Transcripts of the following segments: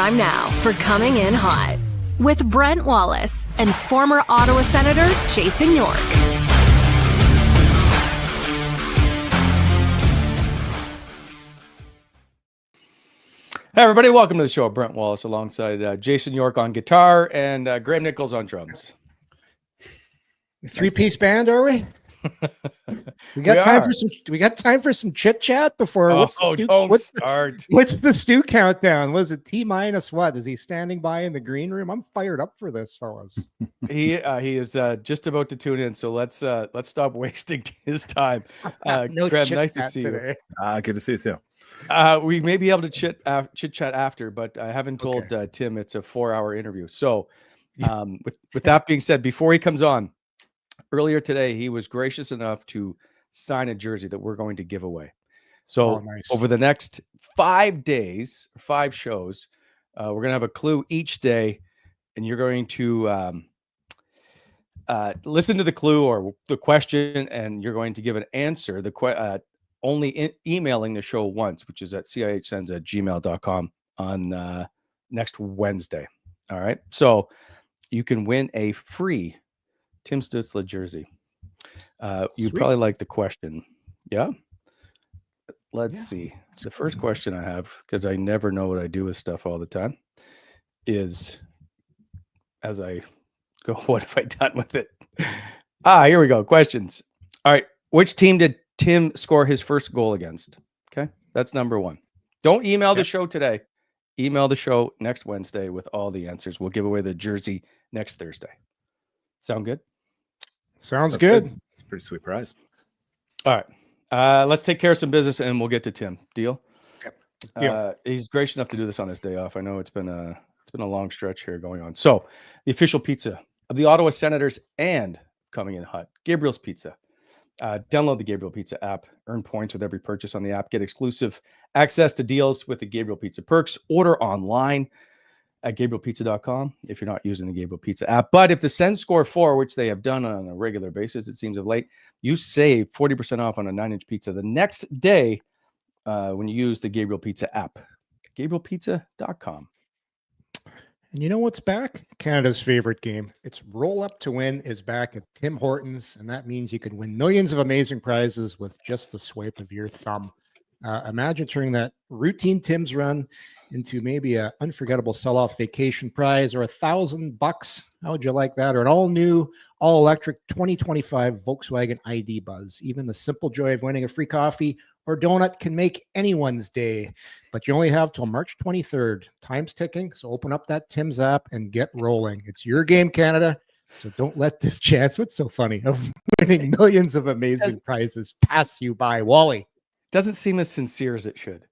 time now for Coming In Hot with Brent Wallace and former Ottawa Senator Jason York. Hey everybody, welcome to the show. Brent Wallace alongside Jason York on guitar and Graham Nichols on drums. Three-piece band, are we? We got time for some chit chat before. What's the Stu countdown? Was it T-minus what? Is he standing by in the green room? I'm fired up for this, fellas. He is just about to tune in, so let's stop wasting his time. No Graham, nice to see you. Good to see you too. We may be able to chit chat after, but I haven't told Tim it's a 4-hour interview. So, with that being said, before he comes on, earlier today he was gracious enough to sign a jersey that we're going to give away. So, nice. Over the next 5 days, 5 shows, we're going to have a clue each day, and you're going to listen to the clue or the question, and you're going to give an answer. Only emailing the show once, which is at cihsens@gmail.com on next Wednesday. All right. So you can win a free Tim Stützle jersey. You probably like the question. Yeah. Let's see. The first question I have, because I never know what I do with stuff all the time, is as I go, what have I done with it? Here we go. Questions. All right. Which team did Tim score his first goal against? Okay, that's number one. Don't email the show today. Email the show next Wednesday with all the answers. We'll give away the jersey next Thursday. Sound good? Sounds good. It's a pretty sweet prize. All right. Let's take care of some business and we'll get to Tim. Deal? Okay. Deal. He's gracious enough to do this on his day off. I know it's been a long stretch here going on. So the official pizza of the Ottawa Senators and Coming In Hot, Gabriel's Pizza. Download the Gabriel Pizza app, earn points with every purchase on the app, get exclusive access to deals with the Gabriel Pizza perks, order online at gabrielpizza.com if you're not using the Gabriel Pizza app. But if the Sens score 4, which they have done on a regular basis, it seems of late, you save 40% off on a 9-inch pizza the next day when you use the Gabriel Pizza app, gabrielpizza.com. And you know what's back? Canada's favorite game. It's Roll Up to Win is back at Tim Hortons, and that means you can win millions of amazing prizes with just the swipe of your thumb. Imagine turning that routine Tim's run into maybe an unforgettable sell-off vacation prize or $1,000. How would you like that? Or an all-new, all-electric 2025 Volkswagen ID Buzz. Even the simple joy of winning a free coffee or donut can make anyone's day. But you only have till March 23rd. Time's ticking, so open up that Tim's app and get rolling. It's your game, Canada, so don't let this chance, what's so funny, of winning millions of amazing prizes pass you by. Wally. Doesn't seem as sincere as it should.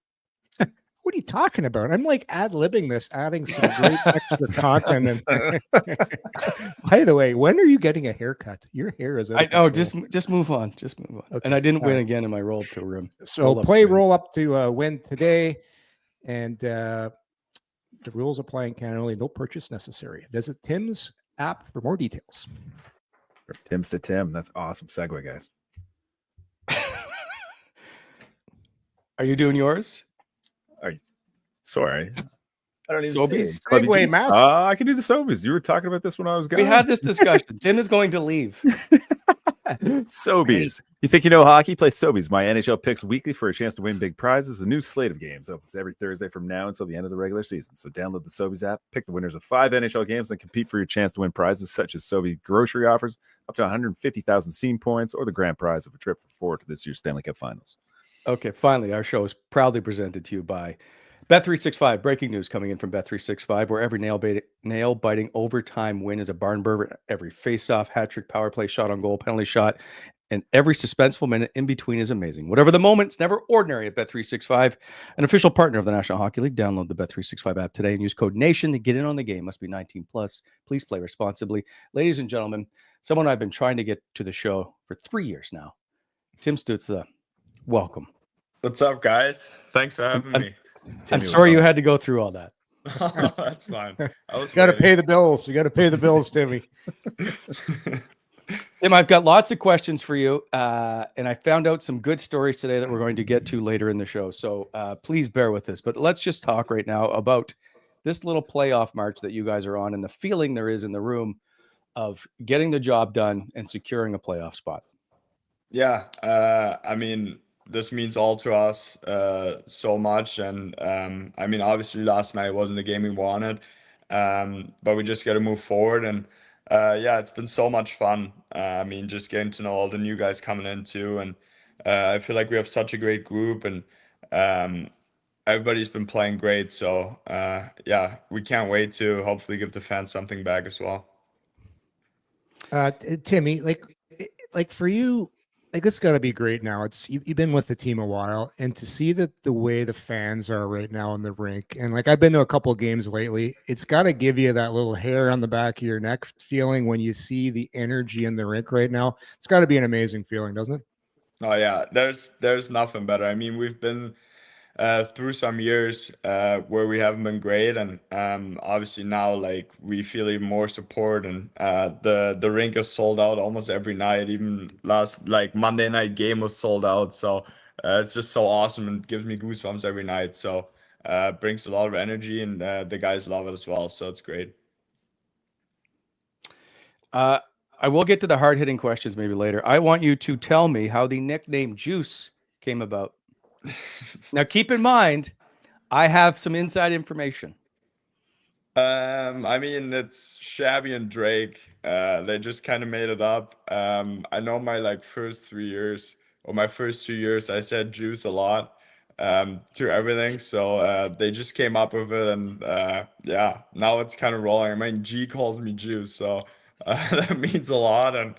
What are you talking about? I'm like ad-libbing this, adding some great extra content. And by the way, when are you getting a haircut? Your hair is. I know. Just move on. Just move on. Okay. And I didn't win again in my roll to room. So roll up to win today, and the rules apply in Canada only. No purchase necessary. Visit Tim's app for more details. From Tim's to Tim. That's awesome segue, guys. Are you doing yours? Sorry. I don't even Sobeys? Segue, Matt. I can do the Sobeys. You were talking about this when I was gone. We had this discussion. Tim is going to leave. Sobeys. You think you know hockey? Play Sobeys. My NHL picks weekly for a chance to win big prizes. A new slate of games opens every Thursday from now until the end of the regular season. So download the Sobeys app, pick the winners of 5 NHL games, and compete for your chance to win prizes such as Sobeys grocery offers, up to 150,000 scene points, or the grand prize of a trip for 4 to this year's Stanley Cup Finals. Okay, finally, our show is proudly presented to you by Bet365. Breaking news coming in from Bet365, where every nail-biting overtime win is a barn burner. Every face-off, hat-trick, power play, shot on goal, penalty shot, and every suspenseful minute in between is amazing. Whatever the moment, it's never ordinary at Bet365, an official partner of the National Hockey League. Download the Bet365 app today and use code NATION to get in on the game. Must be 19 plus. Please play responsibly. Ladies and gentlemen, someone I've been trying to get to the show for 3 years now, Tim Stützle. Welcome. What's up, guys? Thanks for having me. I'm sorry you had to go through all that. Oh, that's fine. Got to pay the bills. We got to pay the bills, Timmy. Tim, I've got lots of questions for you, and I found out some good stories today that we're going to get to later in the show. So please bear with us. But let's just talk right now about this little playoff march that you guys are on and the feeling there is in the room of getting the job done and securing a playoff spot? Yeah, I mean, this means all to us so much. And I mean, obviously last night wasn't the game we wanted, but we just got to move forward. And yeah, it's been so much fun. I mean, just getting to know all the new guys coming in too. And I feel like we have such a great group, and everybody's been playing great. So yeah, we can't wait to hopefully give the fans something back as well. Timmy, like for you, like it's got to be great now. You've been with the team a while, and to see that the way the fans are right now in the rink, and like I've been to a couple of games lately, it's got to give you that little hair on the back of your neck feeling when you see the energy in the rink right now. It's got to be an amazing feeling, doesn't it? Oh yeah, there's nothing better. I mean, we've been through some years where we haven't been great, and obviously now like we feel even more support, and the rink is sold out almost every night. Even last like Monday night game was sold out, so it's just so awesome and gives me goosebumps every night. So brings a lot of energy, and the guys love it as well. So it's great. I will get to the hard-hitting questions maybe later. I want you to tell me how the nickname Juice came about. Now, keep in mind, I have some inside information. I mean, it's Shabby and Drake. They just kind of made it up. I know my like first 3 years or my first 2 years, I said juice a lot to everything. So they just came up with it, and yeah, now it's kind of rolling. I mean, G calls me Juice, so that means a lot. And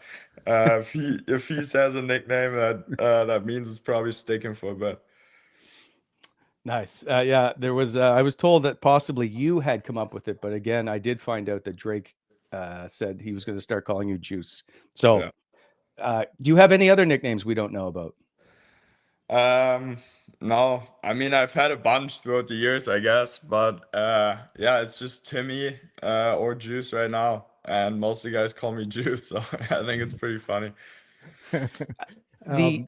if he says a nickname, that means it's probably sticking for a bit. Nice. Yeah, there was. I was told that possibly you had come up with it, but again, I did find out that Drake said he was going to start calling you Juice. So, do you have any other nicknames we don't know about? No, I mean I've had a bunch throughout the years, I guess, but yeah, it's just Timmy or Juice right now, and most of the guys call me Juice, so I think it's pretty funny. The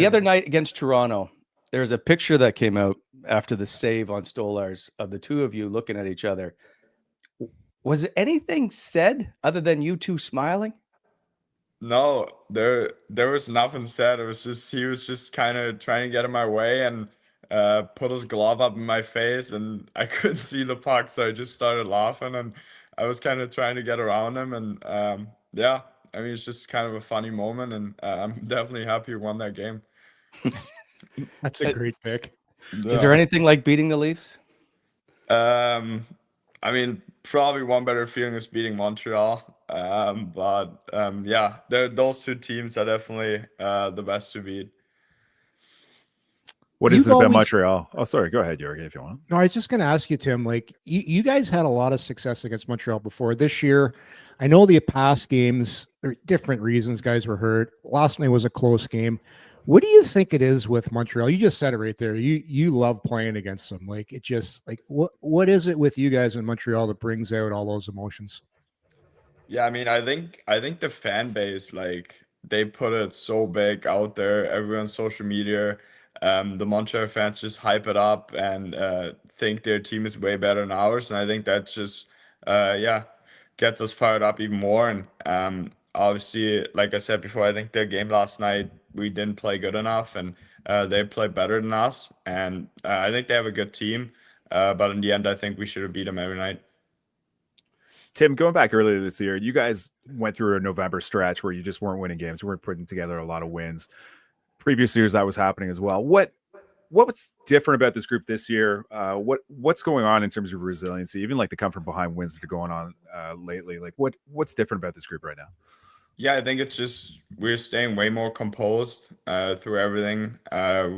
other night against Toronto, there's a picture that came out after the save on Stolarz of the two of you looking at each other. Was anything said other than you two smiling? No, there was nothing said. It was just he was just kind of trying to get in my way and put his glove up in my face, and I couldn't see the puck, so I just started laughing, and I was kind of trying to get around him, and yeah, I mean it's just kind of a funny moment, and I'm definitely happy we won that game. That's a great pick. Is there anything like beating the Leafs? I mean, probably one better feeling is beating Montreal. But yeah, those two teams are definitely the best to beat. What is it about Montreal? Oh, sorry. Go ahead, Jorge, if you want. No, I was just going to ask you, Tim, like you guys had a lot of success against Montreal before this year. I know the past games, there are different reasons guys were hurt. Last night was a close game. What do you think it is with Montreal? You just said it right there. You love playing against them. Like it just like what is it with you guys in Montreal that brings out all those emotions? Yeah, I mean, I think the fan base, like they put it so big out there, everyone's social media. The Montreal fans just hype it up and think their team is way better than ours, and I think that's just yeah, gets us fired up even more. And obviously, like I said before, I think their game last night we didn't play good enough, and they played better than us. And I think they have a good team, but in the end, I think we should have beat them every night. Tim, going back earlier this year, you guys went through a November stretch where you just weren't winning games. You weren't putting together a lot of wins. Previous years that was happening as well. What's different about this group this year? What's going on in terms of resiliency? Even like the come from behind wins that are going on lately. Like what's different about this group right now? Yeah, I think it's just we're staying way more composed through everything.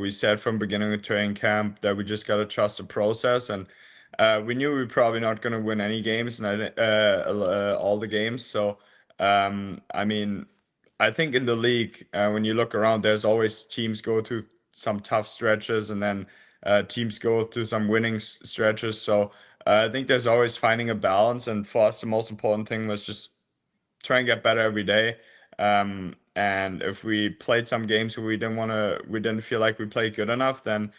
We said from beginning of training camp that we just got to trust the process, and we knew we were probably not going to win any games, and I think all the games. So I mean, I think in the league, when you look around, there's always teams go through some tough stretches, and then teams go through some winning stretches. So I think there's always finding a balance, and for us, the most important thing was just try and get better every day. And if we played some games where we didn't feel like we played good enough, then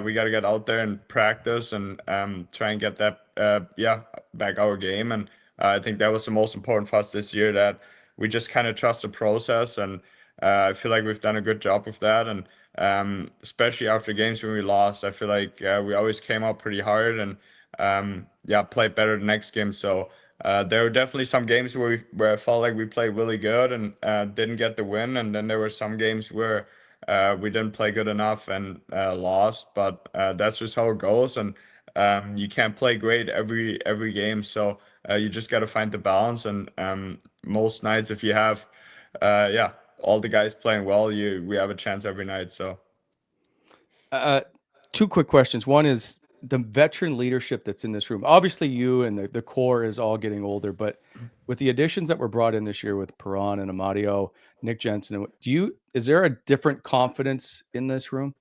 we got to get out there and practice and try and get that back our game. And I think that was the most important for us this year, that we just kind of trust the process, and I feel like we've done a good job with that. And especially after games when we lost, I feel like we always came out pretty hard and played better the next game. So there were definitely some games where I felt like we played really good and didn't get the win, and then there were some games where we didn't play good enough and lost. But that's just how it goes, and you can't play great every game. So you just got to find the balance. And most nights, if you have all the guys playing well, we have a chance every night. So two quick questions. One is the veteran leadership that's in this room. Obviously you and the core is all getting older, but with the additions that were brought in this year with Perron and Amadio, Nick Jensen, is there a different confidence in this room?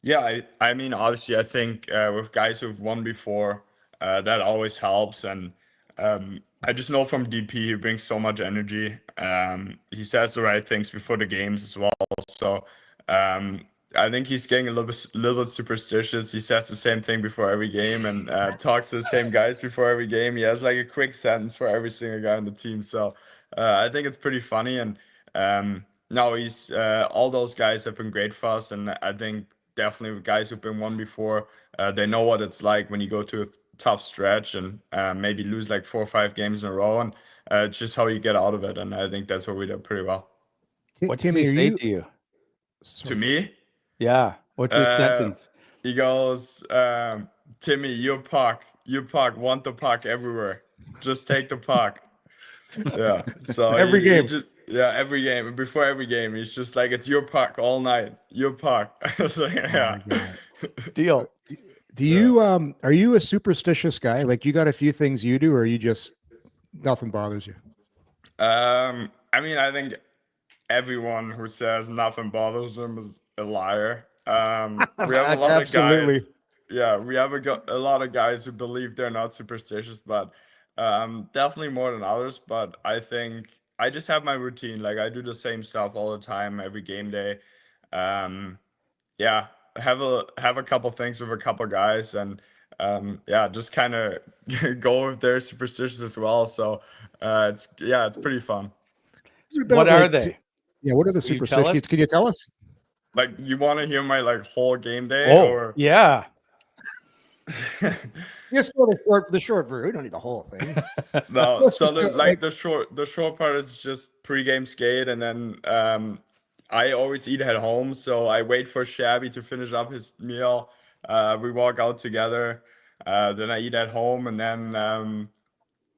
Yeah, I mean, obviously, I think with guys who've won before, that always helps. And I just know from DP, he brings so much energy. He says the right things before the games as well. So I think he's getting a little bit superstitious. He says the same thing before every game and talks to the same guys before every game. He has like a quick sentence for every single guy on the team. So I think it's pretty funny. And no, he's all those guys have been great for us. And I think definitely guys who've been won before, they know what it's like when you go to a tough stretch and maybe lose like 4 or 5 games in a row. And it's just how you get out of it. And I think that's what we did pretty well. What does he say to you? To me? Yeah. What's his sentence? He goes, Timmy, you puck, want the puck everywhere. Just take the puck. Yeah. So every game. Every game. And before every game, he's just like, it's your puck all night. Your puck. So, yeah. Deal. Do you are you a superstitious guy? Like, you got a few things you do, or are you just nothing bothers you? I mean, I think everyone who says nothing bothers them is a liar. We have a lot of guys. Yeah, we have a lot of guys who believe they're not superstitious, but definitely more than others. But I think I just have my routine. Like, I do the same stuff all the time, every game day. Have a couple things with a couple guys, and just kind of go with their superstitions as well. So it's pretty fun. What are they? What are the superstitions? Can you tell us? Like, you want to hear my whole game day? Oh, or yeah. Just go the short version. We don't need the whole thing. No, so the short part is just pregame skate, and then I always eat at home, so I wait for Shabby to finish up his meal. We walk out together. Then I eat at home, and then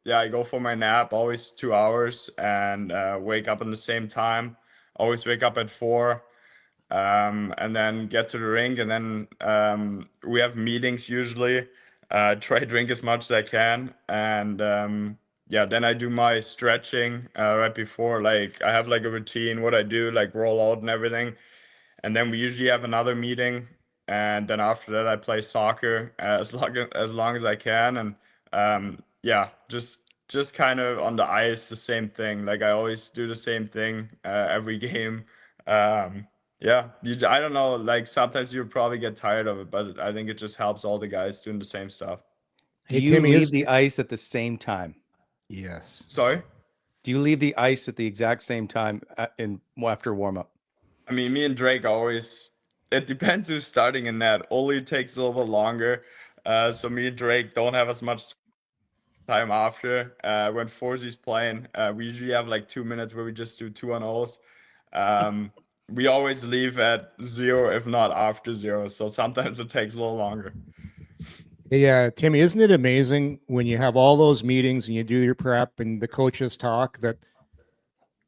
I go for my nap, always 2 hours, and wake up at the same time. Always wake up at 4. And then get to the rink, and then we have meetings usually. Try to drink as much as I can, and then I do my stretching right before. Like, I have like a routine, what I do, like roll out and everything, and then we usually have another meeting, and then after that I play soccer as long as I can, and just kind of on the ice, the same thing. Like, I always do the same thing every game. I don't know, like, sometimes you probably get tired of it, but I think it just helps all the guys doing the same stuff. Do you leave the ice at the same time? Yes. Sorry? Do you leave the ice at the exact same time after warm-up? I mean, me and Drake always, it depends who's starting in net. Oli takes a little bit longer. So me and Drake don't have as much time after. When Forzy's playing, we usually have like 2 minutes where we just do 2-on-0s. We always leave at 0, if not after 0. So sometimes it takes a little longer. Yeah, Timmy, isn't it amazing when you have all those meetings and you do your prep and the coaches talk that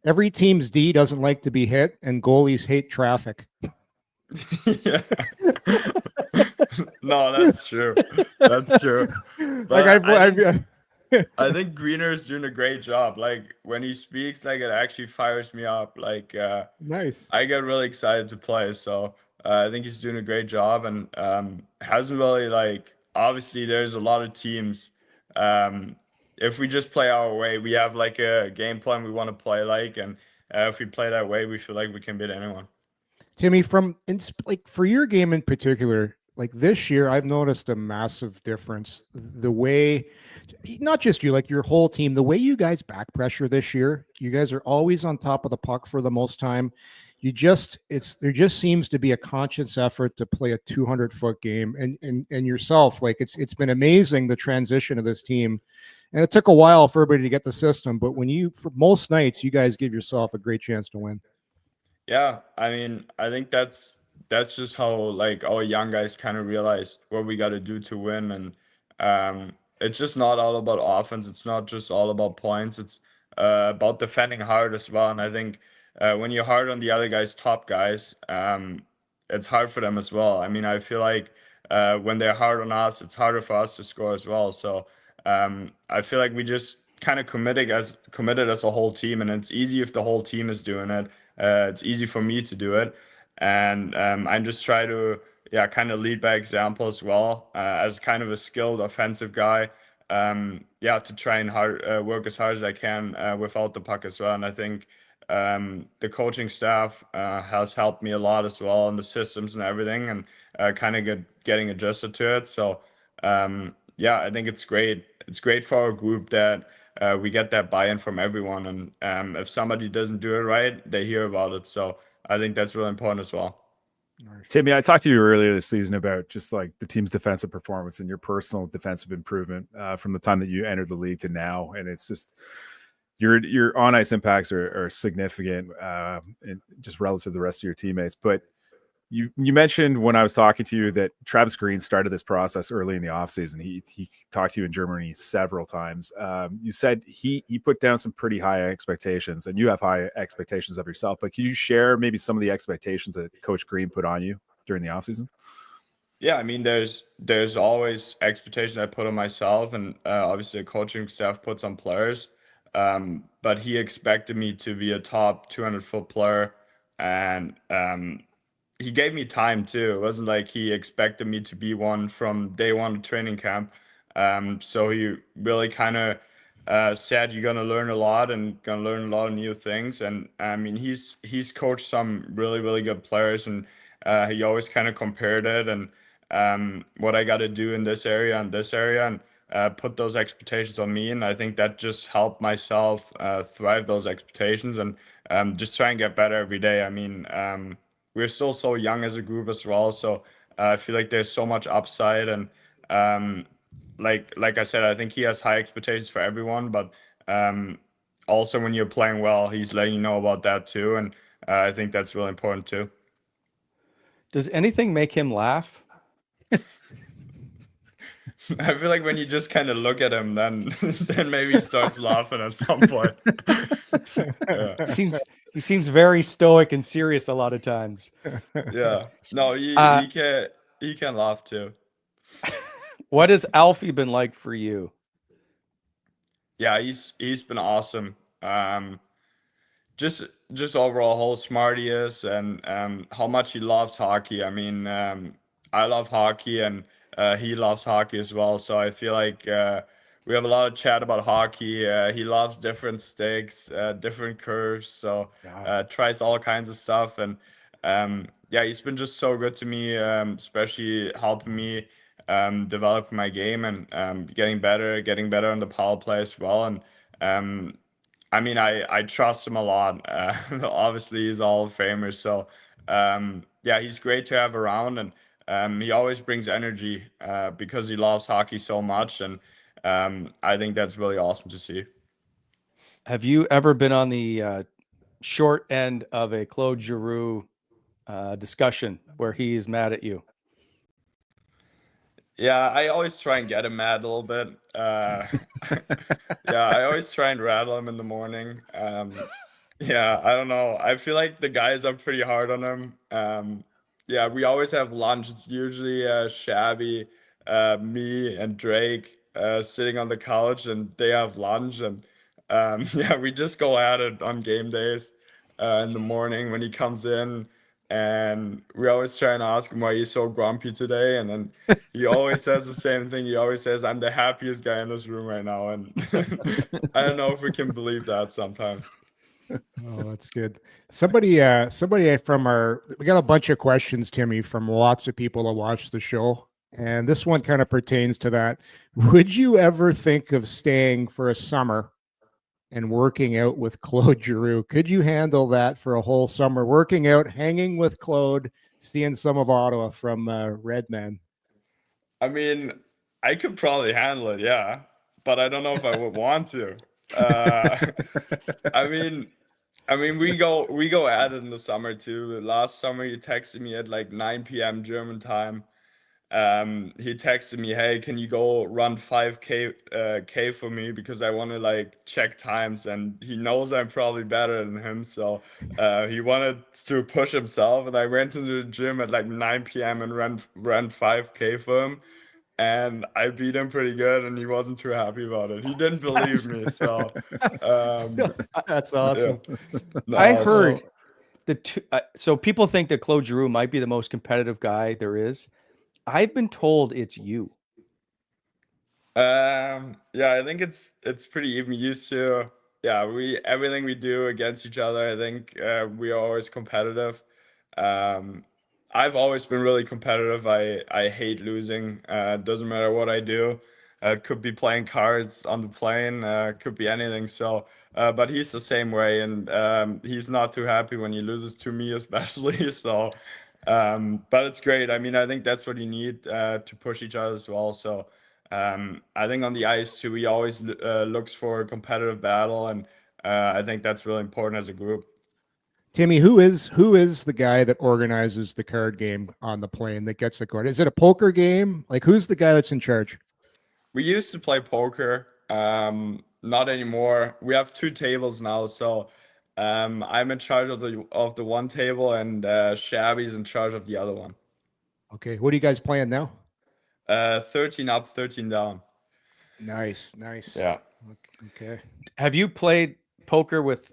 every team's D doesn't like to be hit and goalies hate traffic? Yeah. No, that's true. That's true. But I think Greener is doing a great job. Like, when he speaks, like, it actually fires me up. Like, nice. I get really excited to play. So I think he's doing a great job, and hasn't really, like, obviously there's a lot of teams. If we just play our way, we have like a game plan we want to play like, and if we play that way, we feel like we can beat anyone. Timmy, for your game in particular, like this year, I've noticed a massive difference. The way, not just you, like your whole team, the way you guys back pressure this year, you guys are always on top of the puck for the most time. There just seems to be a conscious effort to play a 200-foot game, and yourself, like it's been amazing the transition of this team. And it took a while for everybody to get the system, but for most nights, you guys give yourself a great chance to win. Yeah, I mean, I think that's just how like our young guys kind of realized what we got to do to win, and it's just not all about offense. It's not just all about points. It's about defending hard as well. And I think when you're hard on the other guys, top guys, it's hard for them as well. I mean, I feel like when they're hard on us, it's harder for us to score as well. So I feel like we just kind of committed as a whole team, and it's easy if the whole team is doing it. It's easy for me to do it, and I just try to kind of lead by example as well, as kind of a skilled offensive guy. To try and work as hard as I can without the puck as well. And I think the coaching staff has helped me a lot as well, and the systems and everything, and kind of getting adjusted to it. So I think it's great. It's great for our group that we get that buy-in from everyone, and if somebody doesn't do it right, they hear about it. So I think that's really important as well. Timmy, I talked to you earlier this season about just like the team's defensive performance and your personal defensive improvement from the time that you entered the league to now, and it's just your on ice impacts are significant, and just relative to the rest of your teammates. But you mentioned when I was talking to you that Travis Green started this process early in the offseason. He talked to you in Germany several times. You said he put down some pretty high expectations, and you have high expectations of yourself. But can you share maybe some of the expectations that Coach Green put on you during the offseason? Yeah, I mean, there's always expectations I put on myself, and obviously the coaching staff puts on players. But he expected me to be a top 200-foot player, and he gave me time too. It wasn't like he expected me to be one from day one of training camp. So he really kind of said you're gonna learn a lot and gonna learn a lot of new things. And I mean, he's coached some really, really good players, and he always kind of compared it and what I got to do in this area and this area, and put those expectations on me. And I think that just helped myself thrive those expectations, and just try and get better every day. I mean, we're still so young as a group as well, so I feel like there's so much upside, and like I said, I think he has high expectations for everyone, but also when you're playing well, he's letting you know about that too, and I think that's really important too. Does anything make him laugh? I feel like when you just kind of look at him, then maybe he starts laughing at some point. Yeah. He seems very stoic and serious a lot of times. Yeah. No, he can laugh too. What has Alfie been like for you? Yeah, he's been awesome. Just overall how smart he is, and how much he loves hockey. I mean, I love hockey, and he loves hockey as well. So I feel like we have a lot of chat about hockey. He loves different sticks, different curves. So tries all kinds of stuff. And he's been just so good to me, especially helping me develop my game, and getting better on the power play as well. And I mean, I trust him a lot. Obviously, he's all famous. So he's great to have around, and he always brings energy because he loves hockey so much. And I think that's really awesome to see. Have you ever been on the short end of a Claude Giroux discussion where he's mad at you? Yeah, I always try and get him mad a little bit. I always try and rattle him in the morning. I don't know. I feel like the guys are pretty hard on him. We always have lunch. It's usually Shabby, me, and Drake sitting on the couch, and they have lunch. And we just go at it on game days in the morning when he comes in. And we always try and ask him why he's so grumpy today. And then he always says the same thing. He always says, I'm the happiest guy in this room right now. And I don't know if we can believe that sometimes. Oh, that's good. Somebody from we got a bunch of questions, Timmy, from lots of people that watch the show. And this one kind of pertains to that. Would you ever think of staying for a summer and working out with Claude Giroux? Could you handle that for a whole summer, working out, hanging with Claude, seeing some of Ottawa from Redman? I mean, I could probably handle it, yeah, but I don't know if I would want to. Uh, I mean, we go at it in the summer too. Last summer, he texted me at like 9 p.m. German time. He texted me, "Hey, can you go run 5K for me because I want to like check times?" And he knows I'm probably better than him, so he wanted to push himself. And I went into the gym at like 9 p.m. and ran 5K for him, and I beat him pretty good, and he wasn't too happy about it. He didn't believe me, so That's awesome. no, I so- heard so people think that Claude Giroux might be the most competitive guy there is. I've been told it's you. Yeah, I think it's pretty even used to. Yeah, everything we do against each other. I think we are always competitive. Um, I've always been really competitive. I hate losing. Doesn't matter what I do. It could be playing cards on the plane. Could be anything. So, but he's the same way, and he's not too happy when he loses to me, especially. So, but it's great. I mean, I think that's what you need to push each other as well. So. I think on the ice too, we always looks for a competitive battle, and I think that's really important as a group. Timmy, who is the guy that organizes the card game on the plane that gets the card? Is it a poker game? Like, who's the guy that's in charge? We used to play poker, not anymore. We have 2 tables now, so I'm in charge of the one table, and Shabby's in charge of the other one. Okay, what are you guys playing now? 13 up, 13 down. Nice. Yeah. Okay. Have you played poker with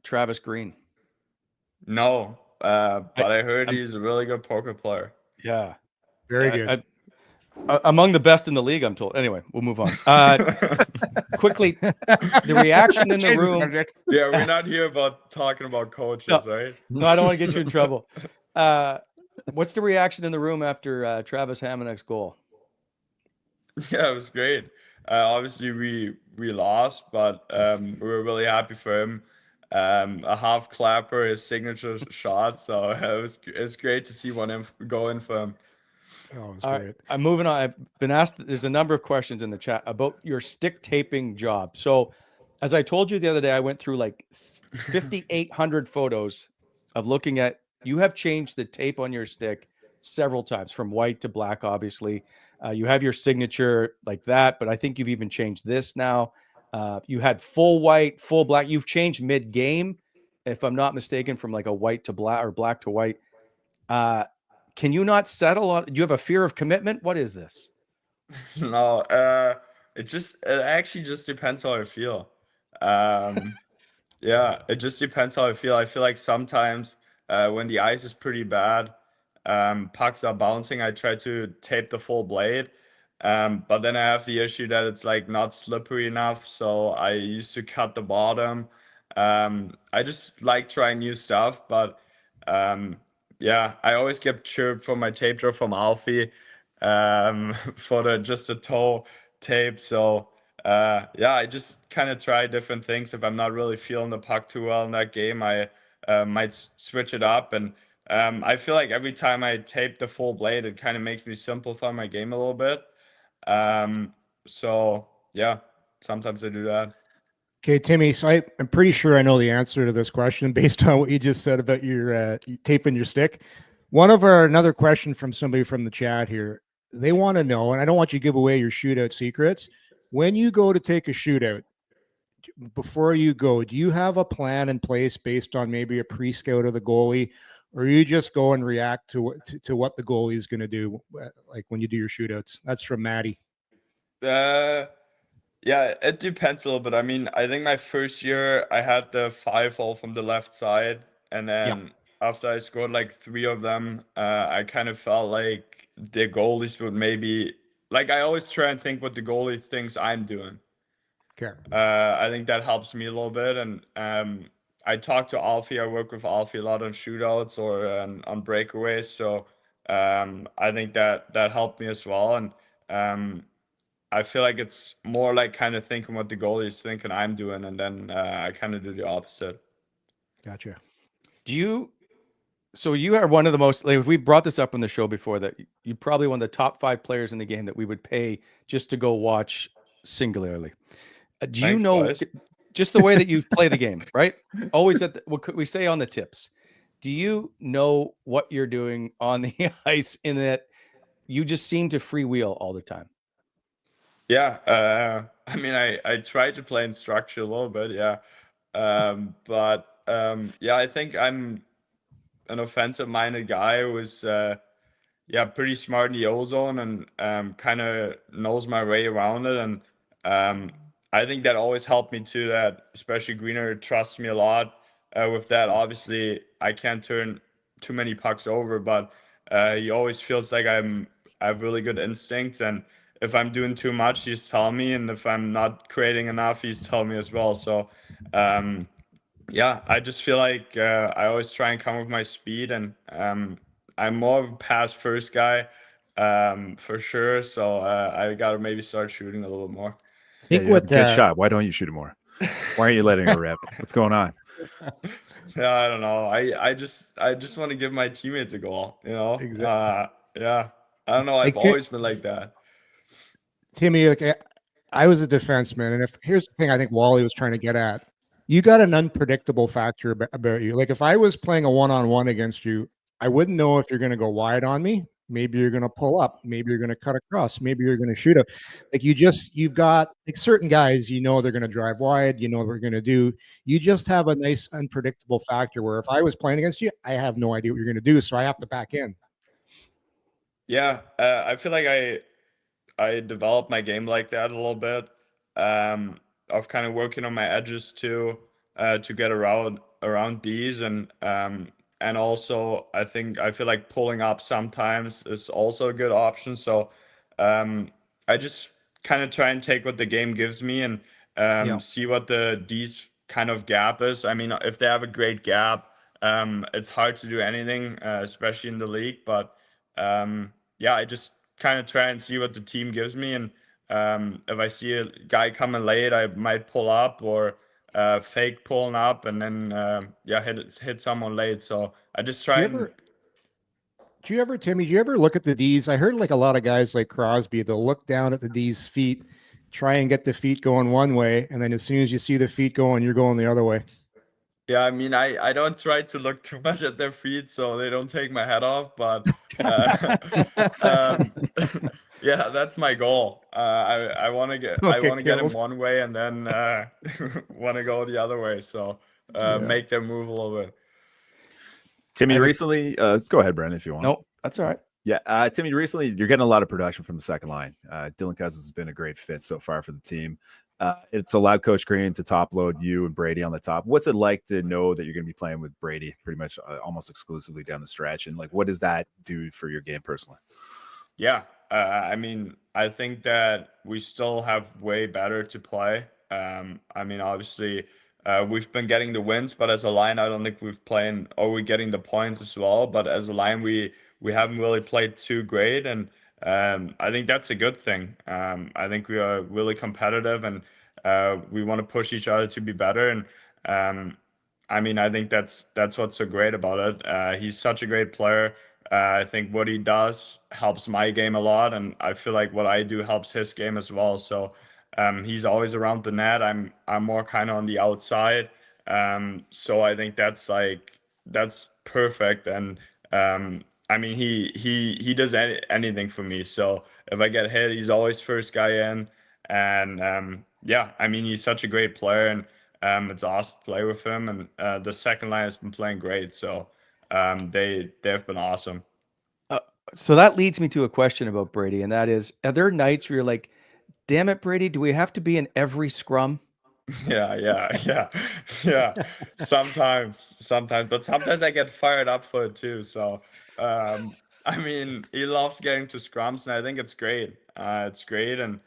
Travis Green? No, but I heard he's a really good poker player. Yeah. Very Yeah, good. among the best in the league, I'm told. Anyway, we'll move on. Quickly, the reaction in the Change the room. subject. Yeah, we're not here about talking about coaches, right? No, I don't want to get you in trouble. What's the reaction in the room after Travis Hamanek's goal? Yeah, it was great. Obviously, we lost, but we were really happy for him. A half clapper, his signature shot. So it's great to see one go in for him. Oh, it's All great. right, I'm moving on. I've been asked, there's a number of questions in the chat about your stick taping job. So, as I told you the other day, I went through like 5,800 photos of looking at, you have changed the tape on your stick several times from white to black, obviously. You have your signature like that, but I think you've even changed this now. You had full white, full black. You've changed mid-game, if I'm not mistaken, from like a white to black or black to white. Can you not settle on? Do you have a fear of commitment? What is this? No, it actually just depends how I feel. Yeah, it just depends how I feel. I feel like sometimes when the ice is pretty bad, pucks are bouncing, I try to tape the full blade. But then I have the issue that it's like not slippery enough, so I used to cut the bottom. I just like trying new stuff, but yeah, I always get chirped for my tape drawer from Alfie for the toe tape. So yeah, I just kind of try different things. If I'm not really feeling the puck too well in that game, I might switch it up. And I feel like every time I tape the full blade, it kind of makes me simplify my game a little bit. So yeah, sometimes I do that. Okay, Timmy. So I'm pretty sure I know the answer to this question based on what you just said about your taping your stick. Another question from somebody from the chat here. They want to know, and I don't want you to give away your shootout secrets. When you go to take a shootout, before you go, do you have a plan in place based on maybe a pre-scout of the goalie, or you just go and react to what the goalie is going to do, like when you do your shootouts? That's from Maddie. Yeah, it depends a little bit. I mean, I think my first year I had the 5-hole from the left side, and then after I scored like 3 of them, I kind of felt like the goalies would maybe like I always try and think what the goalie thinks I'm doing. Okay. I think that helps me a little bit, and I talk to Alfie. I work with Alfie a lot on shootouts or on breakaways. So I think that helped me as well. And I feel like it's more like kind of thinking what the goalie is thinking I'm doing, and then I kind of do the opposite. Gotcha. So you are one of the most, like, we brought this up on the show before, that you probably one of the top 5 players in the game that we would pay just to go watch singularly. Do you Thanks, know boys. just the way that you play the game, right? Always at what could we say on the tips? Do you know what you're doing on the ice in that you just seem to freewheel all the time? Yeah, I mean, I try to play in structure a little bit, yeah. But yeah, I think I'm an offensive-minded guy who is pretty smart in the ozone and kind of knows my way around it. And I think that always helped me too. That especially Greener trusts me a lot with that. Obviously, I can't turn too many pucks over, but he always feels like I have really good instincts, and if I'm doing too much, he's telling me, and if I'm not creating enough, he's telling me as well. So yeah, I just feel like I always try and come with my speed, and I'm more of a pass first guy for sure. So I got to maybe start shooting a little bit more. I think you have what a good shot. Why don't you shoot it more? Why aren't you letting it rip? What's going on? Yeah, I don't know. I just want to give my teammates a goal. Exactly. Yeah. I don't know. I've Like, always been like that. Timmy, like I was a defenseman, and if here's the thing, I think Wally was trying to get at, you got an unpredictable factor about you. Like if I was playing a one-on-one against you, I wouldn't know if you're going to go wide on me. Maybe you're going to pull up. Maybe you're going to cut across. Maybe you're going to shoot up. Like you've got like certain guys, you know, they're going to drive wide. You know what they're going to do. You just have a nice unpredictable factor where if I was playing against you, I have no idea what you're going to do. So I have to back in. Yeah, I feel like I developed my game like that a little bit. Of kind of working on my edges too, to get around these, and also I feel like pulling up sometimes is also a good option. So I just kind of try and take what the game gives me and see what the D's kind of gap is. I mean, if they have a great gap, it's hard to do anything, especially in the league. But yeah, I just kind of try and see what the team gives me, and if I see a guy coming late, I might pull up or fake pulling up, and then hit someone late. So I just try and Timmy, do you ever look at the D's? I heard like a lot of guys like Crosby, they'll look down at the D's feet, try and get the feet going one way, and then as soon as you see the feet going, you're going the other way. yeah, I mean, I don't try to look too much at their feet so they don't take my head off, but um, yeah, that's my goal. I want to get him one way and then want to go the other way. So make them move a little bit. Timmy, recently, go ahead, Brent, if you want. Nope, that's all right. Yeah, Timmy, recently you're getting a lot of production from the second line. Dylan Cousins has been a great fit so far for the team. It's allowed Coach Green to top load you and Brady on the top. What's it like to know that you're going to be playing with Brady pretty much almost exclusively down the stretch? And like, what does that do for your game personally? Yeah, I mean, I think that we still have way better to play. I mean, obviously, we've been getting the wins, but as a line, I don't think we're getting the points as well. But as a line, we haven't really played too great, and I think that's a good thing. I think we are really competitive, and we want to push each other to be better. And I mean, I think that's what's so great about it. He's such a great player. I think what he does helps my game a lot, and I feel like what I do helps his game as well. So he's always around the net. I'm more kind of on the outside. So I think that's perfect. And I mean, he does anything for me. So if I get hit, he's always first guy in. And yeah, I mean, he's such a great player, and it's awesome to play with him. And the second line has been playing great. So they've been awesome. So that leads me to a question about Brady, and that is, are there nights where you're like, damn it, Brady, do we have to be in every scrum? Yeah. Sometimes, but sometimes I get fired up for it too. So, I mean, he loves getting to scrums, and I think it's great. It's great, and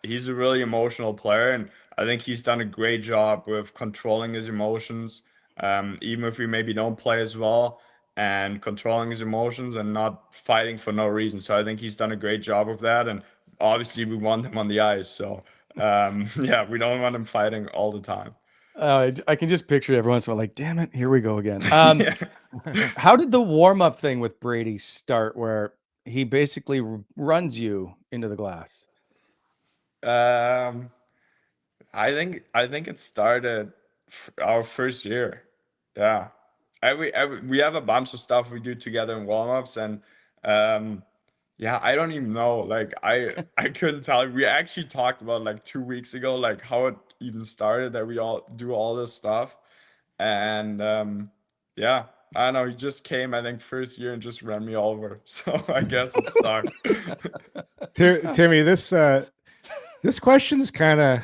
he's a really emotional player, and I think he's done a great job with controlling his emotions, even if we maybe don't play as well, and controlling his emotions and not fighting for no reason. So I think he's done a great job of that. And obviously, we want him on the ice. So yeah, we don't want him fighting all the time. I can just picture every once in a while, like, damn it, here we go again. Yeah. How did the warm-up thing with Brady start, where he basically runs you into the glass? I think it started our first year. Yeah. We have a bunch of stuff we do together in warm-ups, and yeah, I don't even know. Like I couldn't tell. We actually talked about like 2 weeks ago, like how it even started that we all do all this stuff. And yeah, I don't know, he just came, I think, first year and just ran me over. So I guess it sucked. Timmy, this question's kind of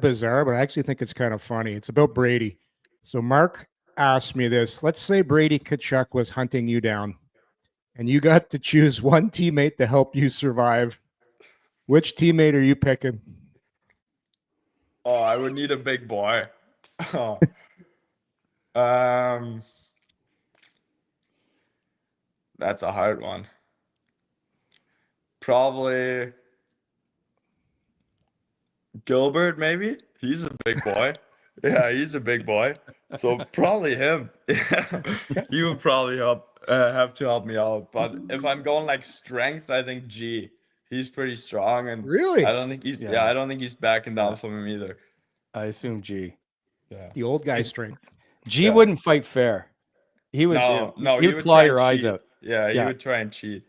bizarre, but I actually think it's kind of funny. It's about Brady. So Mark asked me this. Let's say Brady Tkachuk was hunting you down, and you got to choose one teammate to help you survive. Which teammate are you picking? Oh, I would need a big boy. Oh. That's a hard one. Probably Gilbert, maybe. He's a big boy. Yeah, he's a big boy. So probably him. Yeah, he would probably have to help me out. But if I'm going like strength, I think G. He's pretty strong, and Really? I don't think he's I don't think he's backing down from him either. I assume G. Yeah. The old guy strength. G Yeah. wouldn't fight fair. He would. No, he would claw try your and eyes cheat. out. Yeah, he Yeah. would try and cheat.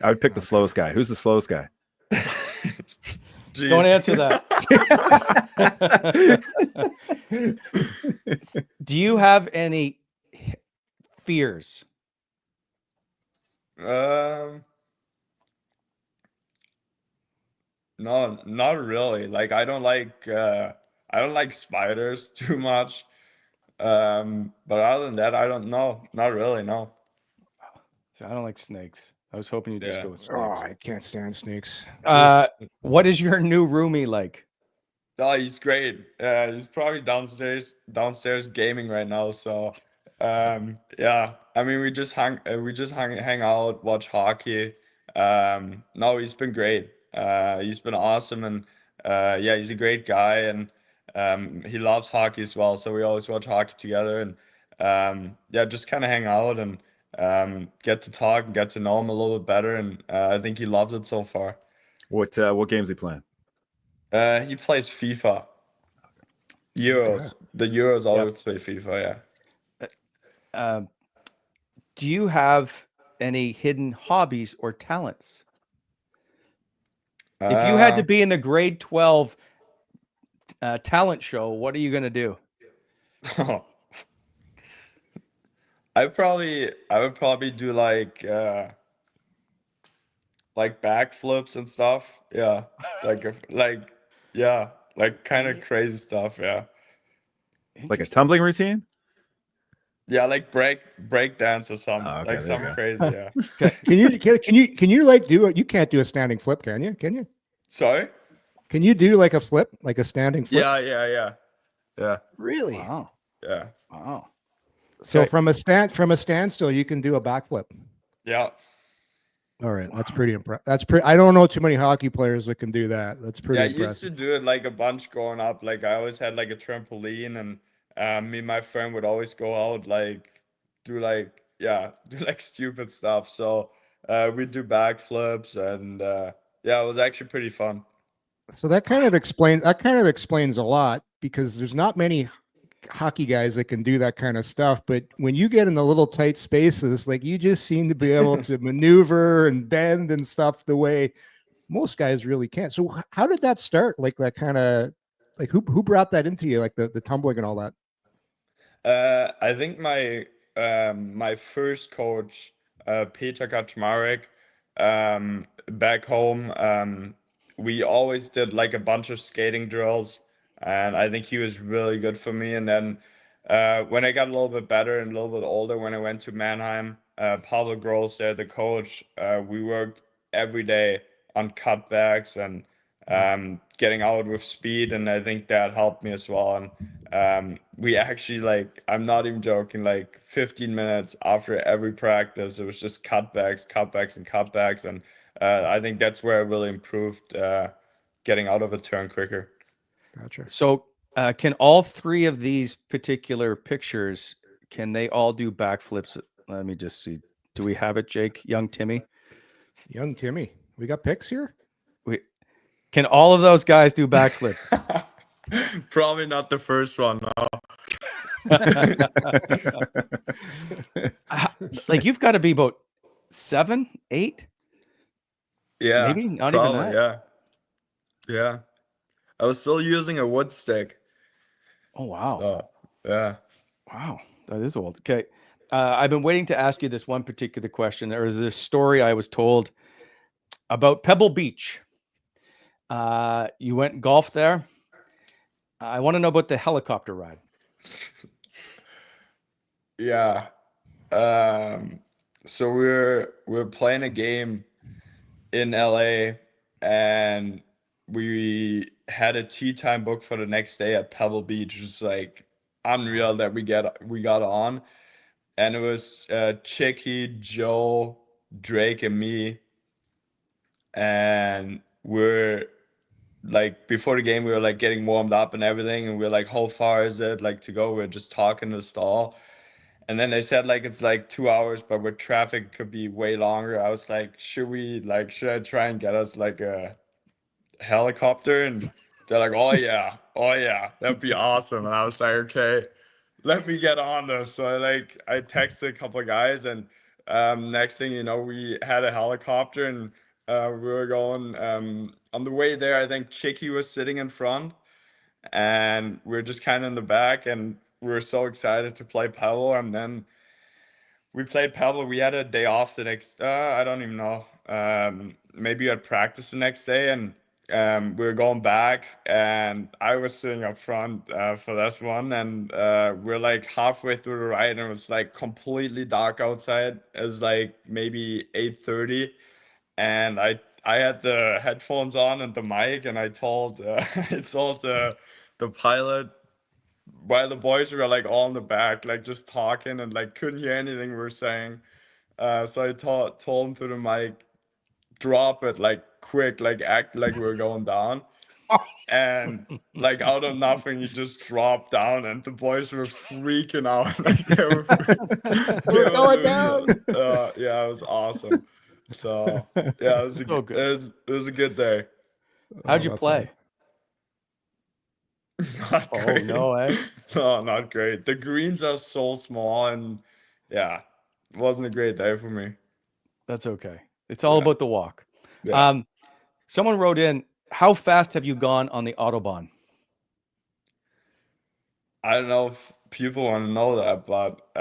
I would pick the slowest guy. Who's the slowest guy? G. Don't answer that. Do you have any fears? No, not really. Like I don't like spiders too much. But other than that, I don't know. Not really, no. So I don't like snakes. I was hoping you'd just Yeah. go with Oh, snakes. I can't stand snakes. What is your new roomie like? Oh, he's great. He's probably downstairs gaming right now. So, yeah. I mean, we just hang out, watch hockey. No, he's been great. He's been awesome, and yeah, he's a great guy, and he loves hockey as well. So we always watch hockey together, and yeah, just kind of hang out and get to talk and get to know him a little bit better. And I think he loves it so far. What games he playing? He plays FIFA. Euros. The Euros always play FIFA, yeah. Do you have any hidden hobbies or talents? If you had to be in the grade 12 talent show, what are you going to do? I would probably do like backflips and stuff. Yeah. Like kind of crazy stuff, yeah. Like a tumbling routine? Yeah, like break dance or something. Oh, okay, like there you something go. crazy, yeah. Can you like do it? You can't do a standing flip, can you? Can you? Sorry? Can you do like a flip, like a standing flip? Yeah. Really? Wow. Yeah. Wow. So Okay. from a standstill, you can do a backflip. Yeah. All right, that's pretty impressive. I don't know too many hockey players that can do that. That's pretty Yeah, I used impressive. to do it like a bunch growing up. Like I always had like a trampoline, and me and my friend would always go out do stupid stuff. So we'd do backflips, and yeah, it was actually pretty fun. So that kind of explains a lot, because there's not many hockey guys that can do that kind of stuff. But when you get in the little tight spaces, like, you just seem to be able to maneuver and bend and stuff the way most guys really can't. So how did that start? Like that kind of, like, who brought that into you, like the tumbling and all that? I think my first coach, Peter Kaczmarek, back home, we always did like a bunch of skating drills, and I think he was really good for me. And then when I got a little bit better and a little bit older, when I went to Mannheim, Pavel Gross there, the coach, we worked every day on cutbacks, and getting out with speed, and I think that helped me as well. And we actually, like, I'm not even joking, like 15 minutes after every practice, it was just cutbacks, and cutbacks, and I think that's where I really improved, getting out of a turn quicker. Gotcha. So can all three of these particular pictures, can they all do backflips? Let me just see. Do we have it, Jake? Young Timmy? Young Timmy. We got pics here? Can all of those guys do backflips? Probably not the first one, no. Like, you've got to be about 7, 8? Yeah, Maybe not probably, even that. Yeah. I was still using a wood stick. Oh, wow. So, yeah. Wow, that is old. Okay. I've been waiting to ask you this one particular question. There was this story I was told about Pebble Beach. You went golf there. I want to know about the helicopter ride. Yeah. So we're playing a game in LA, and we had a tea time booked for the next day at Pebble Beach. It was like unreal that we got on. And it was Chicky, Joe, Drake, and me. And we're like, before the game, we were like getting warmed up and everything, and we're like, how far is it like to go? We're just talking in the stall. And then they said like it's like 2 hours, but with traffic could be way longer. I was like, should I try and get us like a helicopter? And they're like, oh yeah, that'd be awesome. And I was like, okay, let me get on this. So I texted a couple of guys, and next thing you know, we had a helicopter, and we were going, on the way there. I think Chicky was sitting in front, and we are just kind of in the back, and we were so excited to play Pebble. And then we played Pebble. We had a day off the next, I don't even know. Maybe we had practice the next day, and we were going back, and I was sitting up front for this one, and we're like halfway through the ride, and it was like completely dark outside. It was like maybe 8:30, and I had the headphones on and the mic, and I told the pilot, while the boys were like all in the back, like just talking, and like couldn't hear anything we were saying. So I told him through the mic, drop it, like quick, like act like we're going down. And like out of nothing, he just dropped down, and the boys were freaking out. Like they were, We're going down. Yeah, it was awesome. So yeah, it was So good. it was a good day. How'd you that's play? Not Oh, great. no, eh? No, not great. The greens are so small, and yeah, it wasn't a great day for me. That's okay. It's all Yeah. about the walk. Yeah. Someone wrote in, how fast have you gone on the Autobahn? I don't know if people want to know that, but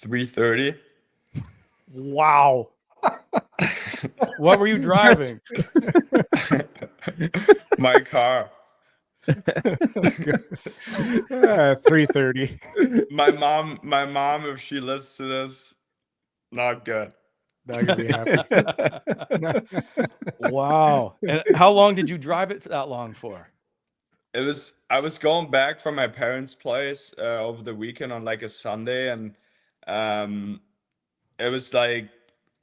3:30. Wow. What were you driving? My car. 3:30. My mom, if she listens to this, not good. Not gonna be happy. Wow. And how long did you drive it that long for? I was going back from my parents' place over the weekend on like a Sunday, and it was like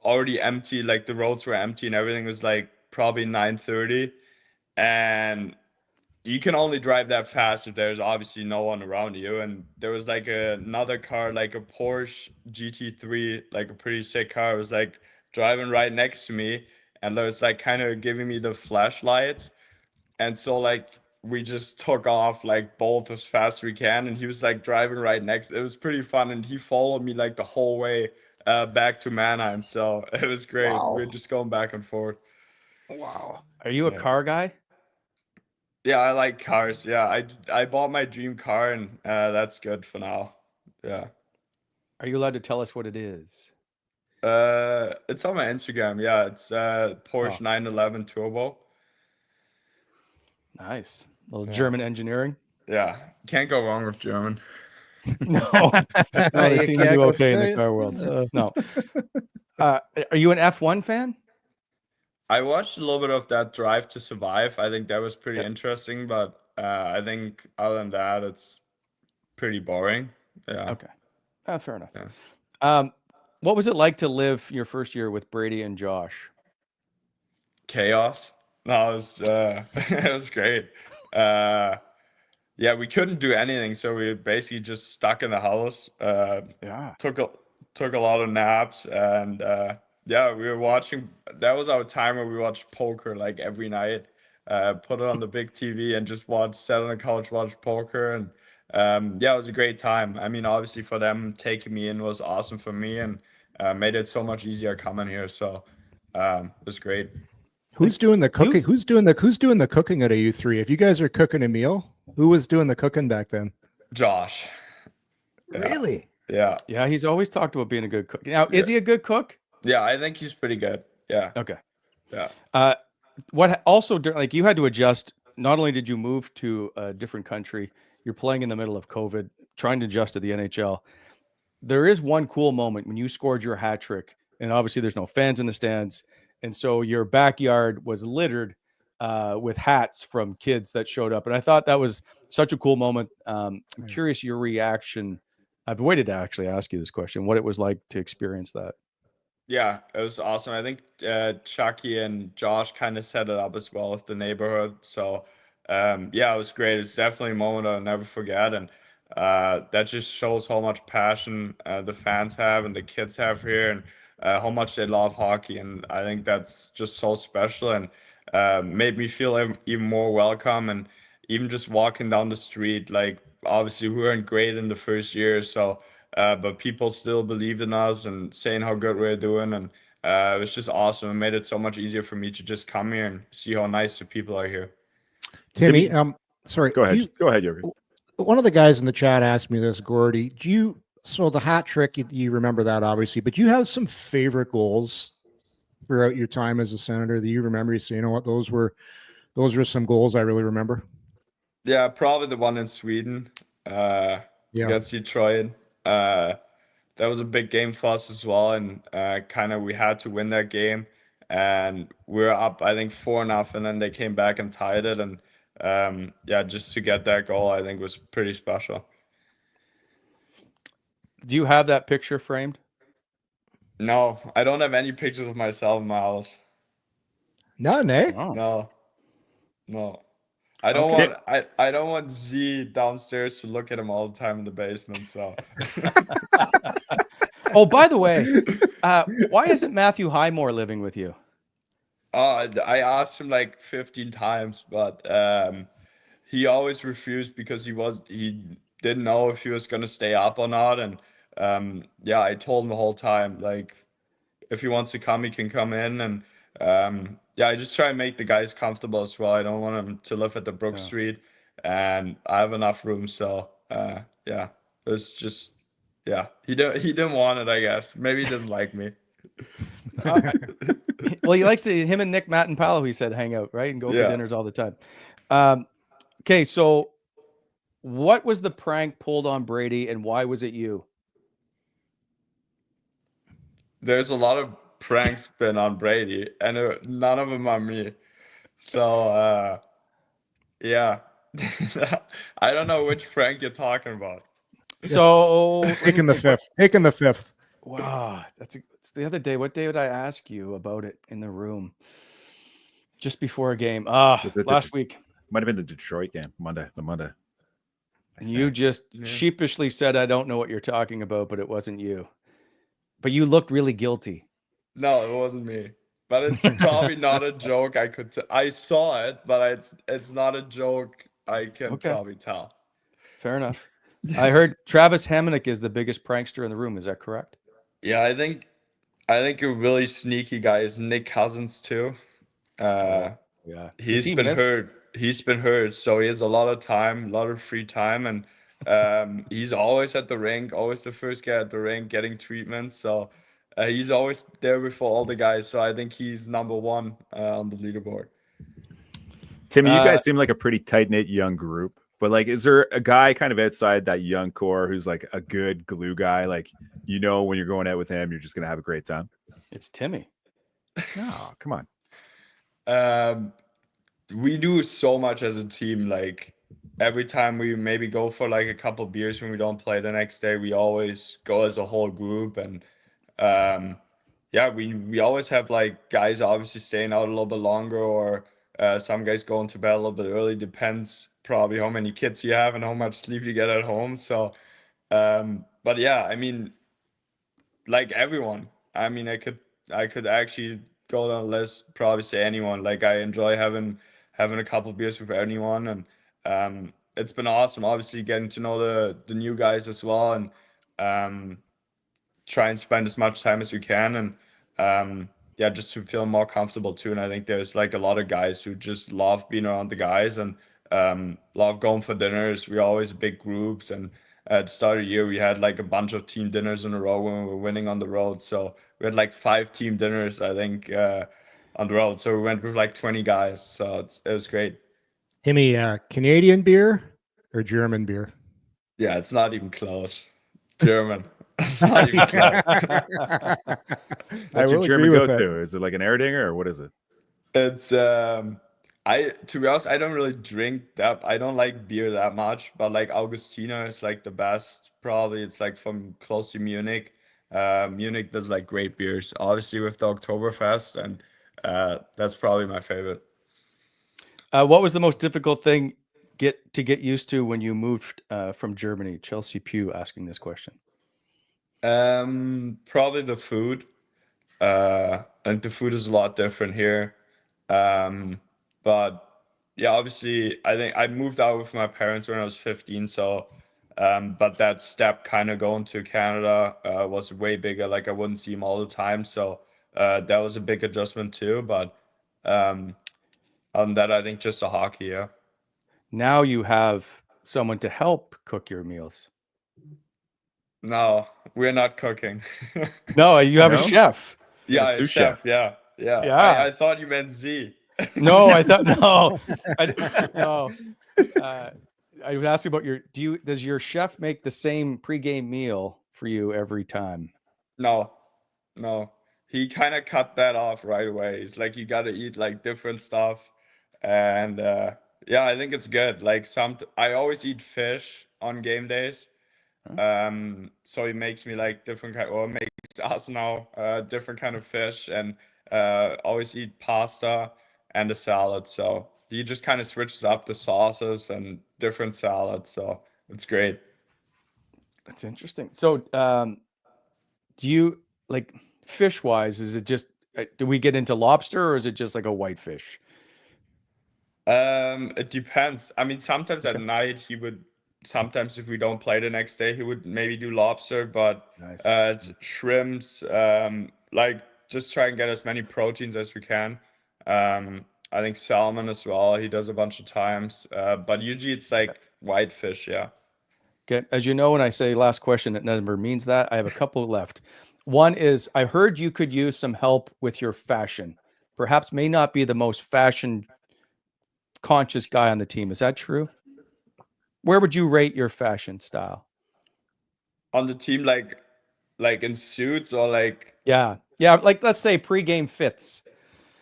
already empty, like the roads were empty, and everything was like probably 9:30, and you can only drive that fast if there's obviously no one around you. And there was like another car, like a Porsche GT3, like a pretty sick car. It was like driving right next to me, and it was like kind of giving me the flashlights. And so like we just took off like both as fast as we can, and he was like driving right next. It was pretty fun, and he followed me like the whole way back to Mannheim. So it was great. Wow. We are just going back and forth. Wow. Are you a car guy? Yeah, I like cars. Yeah, I bought my dream car, and that's good for now. Yeah. Are you allowed to tell us what it is? It's on my Instagram. Yeah, it's Porsche 911 Turbo. Nice. A little Yeah. German engineering. Yeah, can't go wrong with German. No, they You seem to can't do go okay in the straight. car world. No. Are you an F1 fan? I watched a little bit of that Drive to Survive. I think that was pretty interesting, but I think other than that, it's pretty boring. Yeah. Okay. Fair enough. Yeah. What was it like to live your first year with Brady and Josh? Chaos. No, it was it was great. Yeah, we couldn't do anything, so we were basically just stuck in the house. Yeah. Took a lot of naps, and yeah, we were watching. That was our time where we watched poker like every night. Put it on the big TV and just sat on the couch, watch poker, and yeah, it was a great time. I mean, obviously for them, taking me in was awesome for me, and made it so much easier coming here. So it was great. Who's doing the cooking? Who's doing the cooking out of you three? If you guys are cooking a meal, who was doing the cooking back then? Josh. Yeah. Really? Yeah. Yeah, he's always talked about being a good cook. Now, is he a good cook? Yeah, I think he's pretty good. Yeah. Okay. Yeah. What also, like, you had to adjust. Not only did you move to a different country, you're playing in the middle of COVID, trying to adjust to the NHL. There is one cool moment when you scored your hat trick, and obviously there's no fans in the stands, and so your backyard was littered with hats from kids that showed up, and I thought that was such a cool moment. I'm curious your reaction. I've waited to actually ask you this question: what it was like to experience that. Yeah, it was awesome. I think Chucky and Josh kind of set it up as well with the neighborhood. So yeah, it was great. It's definitely a moment I'll never forget, and that just shows how much passion the fans have and the kids have here, and how much they love hockey. And I think that's just so special, and made me feel even more welcome. And even just walking down the street, like obviously we weren't great in the first year, so. But people still believed in us and saying how good we're doing, and it was just awesome. It made it so much easier for me to just come here and see how nice the people are here. Timmy, sorry. Go ahead. Go ahead, Yogi. One of the guys in the chat asked me this, Gordy. So the hat trick, you remember that obviously, but do you have some favorite goals throughout your time as a Senator that you remember? You say, you know what, those were some goals I really remember. Yeah, probably the one in Sweden against Detroit. That was a big game for us as well, and kind of we had to win that game, and we were up, I think 4-0, and then they came back and tied it, and yeah, just to get that goal, I think was pretty special. Do you have that picture framed? No, I don't have any pictures of myself in my house. None, eh? Oh. No. I don't want Z downstairs to look at him all the time in the basement. So. Oh, by the way, why isn't Matthew Highmore living with you? I asked him like 15 times, but he always refused because he didn't know if he was gonna stay up or not. And yeah, I told him the whole time, like, if he wants to come, he can come in. And yeah, I just try and make the guys comfortable as well. I don't want him to live at the Brook Street, and I have enough room. So yeah, it's just, yeah, he didn't want it, I guess. Maybe he doesn't like me. Well, he likes to, him and Nick, Matt, and Paolo, he said, hang out, right? And go for dinners all the time. Okay, so what was the prank pulled on Brady, and why was it you? There's a lot of pranks been on Brady, and none of them on me. So yeah, I don't know which prank you're talking about. So Taking the fifth. Wow, it's the other day. What day did I ask you about it in the room? Just before a game. Last week. Might have been the Detroit game, the Monday. And you just sheepishly said, I don't know what you're talking about, but it wasn't you. But you looked really guilty. No, it wasn't me. But it's probably not a joke. I saw it, but it's not a joke. I can probably tell. Fair enough. I heard Travis Hamonic is the biggest prankster in the room. Is that correct? Yeah, I think a really sneaky guy is Nick Cousins too. Yeah, he's been hurt. He's been hurt, so he has a lot of time, a lot of free time, and he's always at the rink, always the first guy at the rink getting treatment. So he's always there before all the guys. So I think he's number one on the leaderboard. Timmy, you guys seem like a pretty tight-knit young group, but like, is there a guy kind of outside that young core who's like a good glue guy? Like, you know, when you're going out with him, you're just going to have a great time. It's Timmy. No, come on. We do so much as a team. Like every time we maybe go for like a couple beers when we don't play the next day, we always go as a whole group. And yeah, we always have like guys obviously staying out a little bit longer, or some guys going to bed a little bit early. Depends probably how many kids you have and how much sleep you get at home. So, but yeah, I mean, like everyone. I mean, I could actually go down a list, probably say anyone. Like I enjoy having a couple beers with anyone, and it's been awesome. Obviously, getting to know the new guys as well, and try and spend as much time as we can, and yeah, just to feel more comfortable too. And I think there's like a lot of guys who just love being around the guys, and love going for dinners. We're always big groups, and at the start of the year we had like a bunch of team dinners in a row when we were winning on the road. So we had like 5 team dinners, I think, on the road. So we went with like 20 guys. So it was great. Timmy, Canadian beer or German beer? Yeah, it's not even close. German. It's not even close. What's I your will German agree with go-to? Is it like an Erdinger or what is it? It's to be honest, I don't really drink that. I don't like beer that much, but like Augustiner is like the best. Probably it's like from close to Munich. Munich does like great beers, obviously with the Oktoberfest, and that's probably my favorite. What was the most difficult thing to get used to when you moved from Germany? Chelsea Pugh asking this question. Probably the food. I think the food is a lot different here. But yeah, obviously, I think I moved out with my parents when I was 15. So, but that step kind of going to Canada was way bigger. Like I wouldn't see him all the time. So that was a big adjustment too. But on that, I think just the hockey, yeah. Now you have someone to help cook your meals. No, we're not cooking. No, you have a No? chef. Yeah, a a sous chef. chef. Yeah, yeah. Yeah. I thought you meant Z. No, I thought no. No. I was asking about does your chef make the same pregame meal for you every time? No, no. He kind of cut that off right away. It's like you got to eat like different stuff, and yeah, I think it's good. Like I always eat fish on game days. So he makes me like different kind, or makes us now different kind of fish, and always eat pasta and a salad. So he just kind of switches up the sauces and different salads. So it's great. That's interesting. So, do you like fish wise? Is it just do we get into lobster, or is it just like a whitefish? It depends. I mean, sometimes at night sometimes if we don't play the next day, he would maybe do lobster, but Nice. it's shrimps, like just try and get as many proteins as we can. I think salmon as well, he does a bunch of times, but usually it's like whitefish, yeah. Okay. As you know, when I say last question, it never means that. I have a couple left. One is I heard you could use some help with your fashion. Perhaps may not be the most fashion conscious guy on the team. Is that true? Where would you rate your fashion style? On the team, like in suits or like, Yeah. Yeah. Like let's say pregame fits.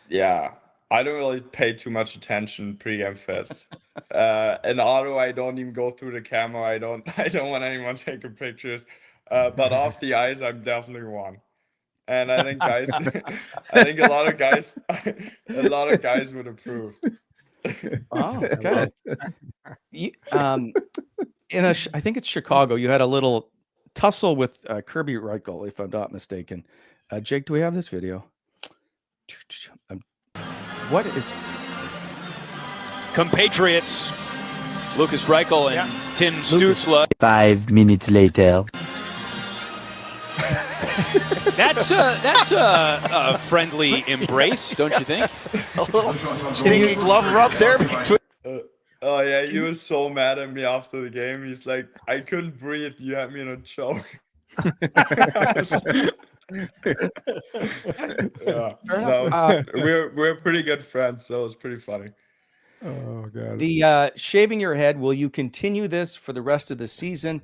yeah, I don't really pay too much attention pre-game fits. In Ottawa, I don't even go through the camera. I don't want anyone taking pictures. But off the ice, I'm definitely one. And I think guys, I think a lot of guys would approve. Oh, okay. I think it's Chicago. You had a little tussle with Kirby Reichel, if I'm not mistaken. Jake, do we have this video? What is compatriots Lucas Reichel and Tim Stützle. 5 minutes later. That's a friendly embrace, don't you think? A little stinky glove rub there between. Oh yeah, he was so mad at me after the game. He's like, I couldn't breathe. You had me in a choke. Yeah, no, we're pretty good friends, so it's pretty funny. Oh god. the shaving your head? Will you continue this for the rest of the season?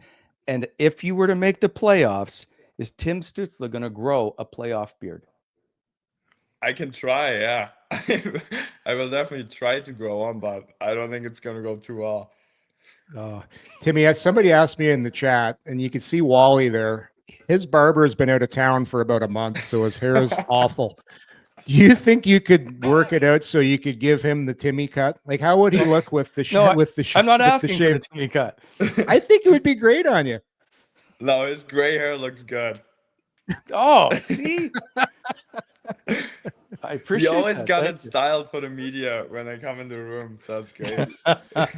And if you were to make the playoffs, is Tim Stützle going to grow a playoff beard? I can try, yeah. I will definitely try to grow on, but I don't think it's gonna go too well. Timmy, somebody asked me in the chat, and you could see Wally there. His barber has been out of town for about a month, so his hair is awful. Do you think you could work it out so you could give him the Timmy cut? Like, how would he look with the I'm not with asking for the shave? Timmy cut. I think it would be great on you. No, his gray hair looks good. Oh, see, I appreciate. He always that. got Thank it you. styled for the media when they come in the room, so that's great.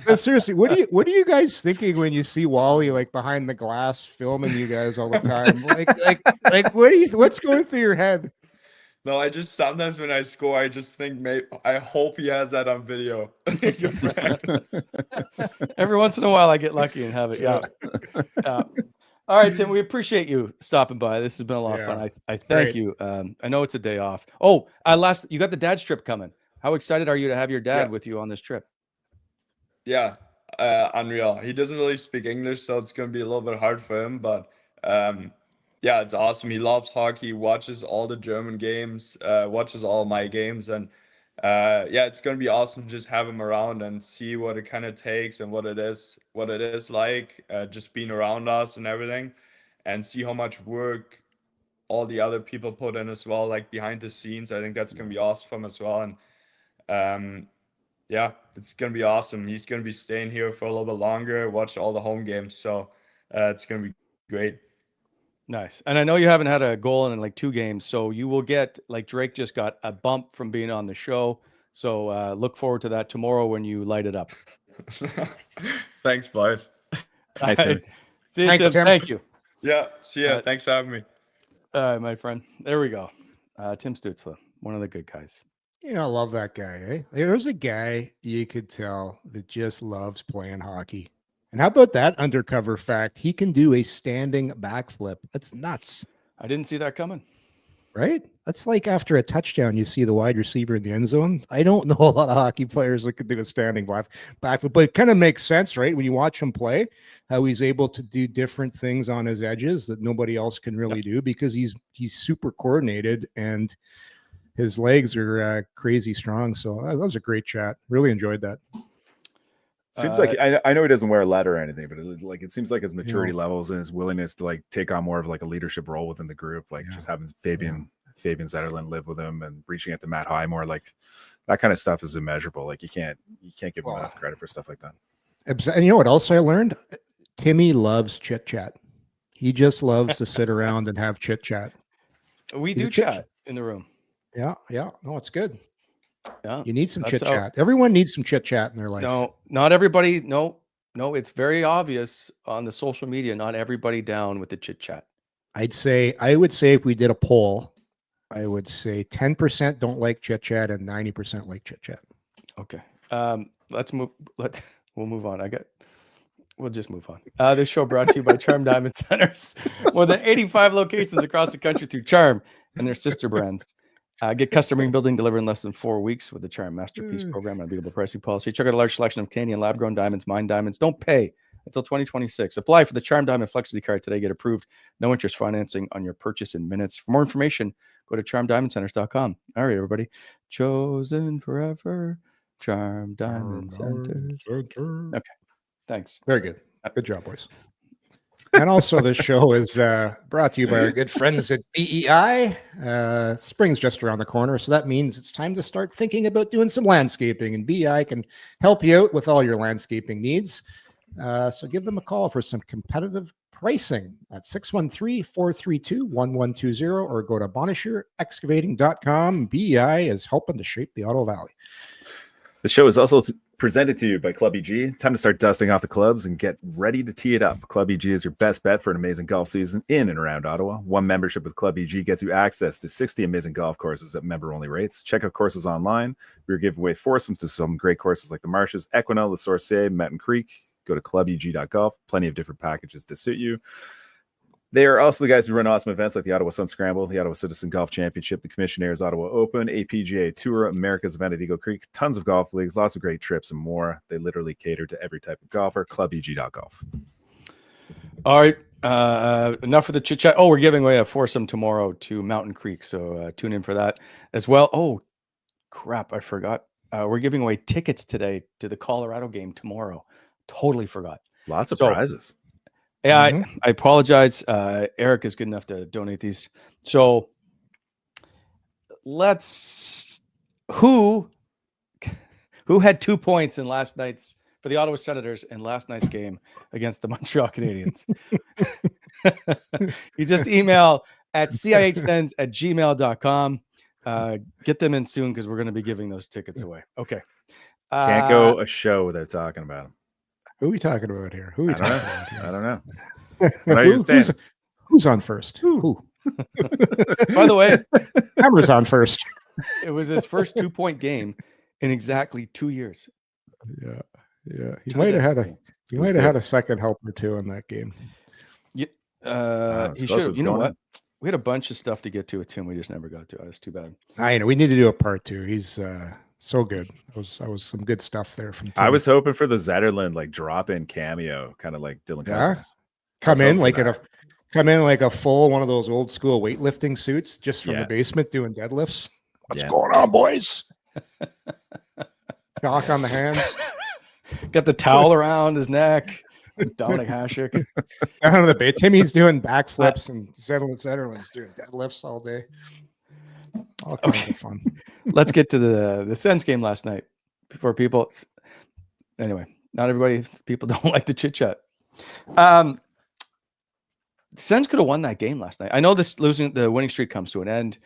No, seriously, what are you guys thinking when you see Wally like behind the glass filming you guys all the time? Like what's going through your head? No, I just sometimes when I score, I just think, maybe I hope he has that on video. Every once in a while, I get lucky and have it. Yeah. All right, Tim. We appreciate you stopping by. This has been a lot of fun. I thank you. I know it's a day off. Oh, you got the dad's trip coming. How excited are you to have your dad with you on this trip? Yeah, unreal. He doesn't really speak English, so it's gonna be a little bit hard for him. But yeah, it's awesome. He loves hockey. Watches all the German games. Watches all my games, and yeah, it's gonna be awesome to just have him around and see what it kind of takes and what it is like just being around us and everything, and see how much work all the other people put in as well, like behind the scenes. I think that's gonna be awesome for him as well, and yeah, it's gonna be awesome. He's gonna be staying here for a little bit longer, watch all the home games, so it's gonna be great. Nice. And I know you haven't had a goal in like 2 games, so you will get, like Drake just got, a bump from being on the show. So look forward to that tomorrow when you light it up. Thanks, boys. Nice, Timmy. See you, Thanks, Tim. Tim. Thank you. Yeah, see ya. Thanks for having me. All right, my friend. There we go. Tim Stützle, one of the good guys. You know, I love that guy. Eh? There's a guy you could tell that just loves playing hockey. And how about that undercover fact? He can do a standing backflip. That's nuts, I didn't see that coming. right? That's like after a touchdown, you see the wide receiver in the end zone. I don't know a lot of hockey players that could do a standing backflip, but it kind of makes sense, right? When you watch him play, how he's able to do different things on his edges that nobody else can really do because he's super coordinated and his legs are crazy strong. So that was a great chat. Really enjoyed that. Seems like I know he doesn't wear a letter or anything, but it seems like his maturity levels and his willingness to like take on more of like a leadership role within the group, like just having Fabian Zetterlund live with him and reaching out to Matt Highmore, like that kind of stuff is immeasurable. Like you can't give him enough credit for stuff like that. And you know what else I learned? Timmy loves chit chat. He just loves to sit around and have chit chat. We do chat in the room. Yeah. No, it's good. Yeah, you need some chit chat. Everyone needs some chit chat in their life. No, not everybody. No, it's very obvious on the social media. Not everybody down with the chit chat. I would say if we did a poll, I would say 10% don't like chit chat and 90% like chit chat. Okay. Let's move. We'll move on. We'll just move on. This show brought to you by Charm Diamond Centers. More than 85 locations across the country through Charm and their sister brands. Get custom ring building delivered in less than 4 weeks with the Charm Masterpiece program and unbeatable pricing policy. Check out a large selection of Canadian lab-grown diamonds, mine diamonds. Don't pay until 2026. Apply for the Charm Diamond Flexity card today. Get approved. No interest financing on your purchase in minutes. For more information, go to charmdiamondcenters.com. All right, everybody. Chosen forever. Charm Diamond Centers. Okay. Thanks. Very good. Good job, boys. And also, this show is brought to you by our good friends at BEI. Spring's just around the corner, so that means it's time to start thinking about doing some landscaping, and BEI can help you out with all your landscaping needs. So give them a call for some competitive pricing at 613-432-1120 or go to bonishierexcavating.com. BEI is helping to shape the Ottawa Valley. The show is also presented to you by Club EG. Time to start dusting off the clubs and get ready to tee it up. Club EG is your best bet for an amazing golf season in and around Ottawa. One membership with Club EG gets you access to 60 amazing golf courses at member-only rates. Check out courses online. We're giving away foursomes to some great courses like the Marshes, Equinel, La Sorcier, Mountain Creek. Go to clubeg.golf. Plenty of different packages to suit you. They are also the guys who run awesome events like the Ottawa Sun Scramble, the Ottawa Citizen Golf Championship, the Commissionaires Ottawa Open, APGA Tour, America's event at Eagle Creek, tons of golf leagues, lots of great trips and more. They literally cater to every type of golfer. Clubeg.golf. All right. Enough of the chit chat. Oh, we're giving away a foursome tomorrow to Mountain Creek. So tune in for that as well. Oh, crap, I forgot. We're giving away tickets today to the Colorado game tomorrow. Totally forgot. Lots of So, prizes. Yeah, Mhm. I apologize. Eric is good enough to donate these. So let's who had 2 points in last night's for the Ottawa Senators in last night's game against the Montreal Canadiens? You just email at cihsends@gmail.com. Get them in soon because we're going to be giving those tickets away. Okay. Can't go a show without talking about him. Who are we talking about here? Who are we I don't talking know. about here? I don't know. What are you Who- saying? who's on first? Who? By the way, Hammer's on first. it was his first 2-point game in exactly 2 years. Yeah. He To might the- have had a It was had a second help or two in that game. it's He close. should. It's You know going what? in. We had a bunch of stuff to get to with Tim. We just never got to. That's too bad. I know we need to do a part 2. He's so good. That was some good stuff there from Tim. I was hoping for the Zetterlund like drop-in cameo, kind of like Dylan Yeah? Cousins. come in hoping like for come in like a full one of those old school weightlifting suits just from Yeah. the basement doing deadlifts. What's Yeah. going on, boys? Chalk on the hands. Got the towel around his neck. Dominic Hasek. Down on the bay. Timmy's doing backflips and Zetterland's doing deadlifts all day. All kinds of fun. Let's get to the Sens game last night. For people, anyway, not everybody. People don't like the chit chat. Sens could have won that game last night. I know the winning streak comes to an end.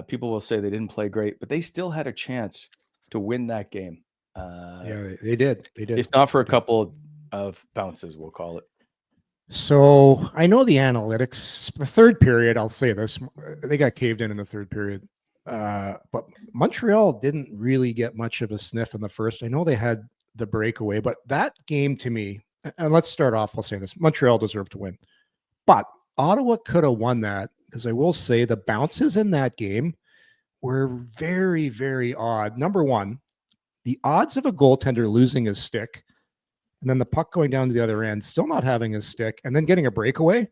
People will say they didn't play great, but they still had a chance to win that game. Yeah, they did. They did. If not for a couple of bounces, we'll call it. So I know the analytics. The third period, I'll say this: they got caved in the third period. But Montreal didn't really get much of a sniff in the first. I know they had the breakaway, but that game to me, and let's start off, I'll say this: Montreal deserved to win, but Ottawa could have won that because I will say the bounces in that game were very, very odd. Number one, the odds of a goaltender losing his stick and then the puck going down to the other end, still not having his stick, and then getting a breakaway.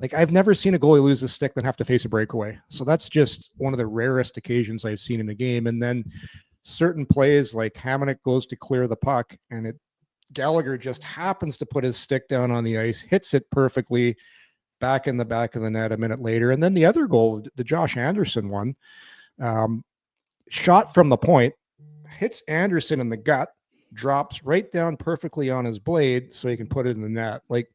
Like, I've never seen a goalie lose a stick then have to face a breakaway. So that's just one of the rarest occasions I've seen in a game. And then certain plays like Hamonic goes to clear the puck and Gallagher just happens to put his stick down on the ice, hits it perfectly back in the back of the net a minute later. And then the other goal, the Josh Anderson one, shot from the point, hits Anderson in the gut, drops right down perfectly on his blade so he can put it in the net. Like,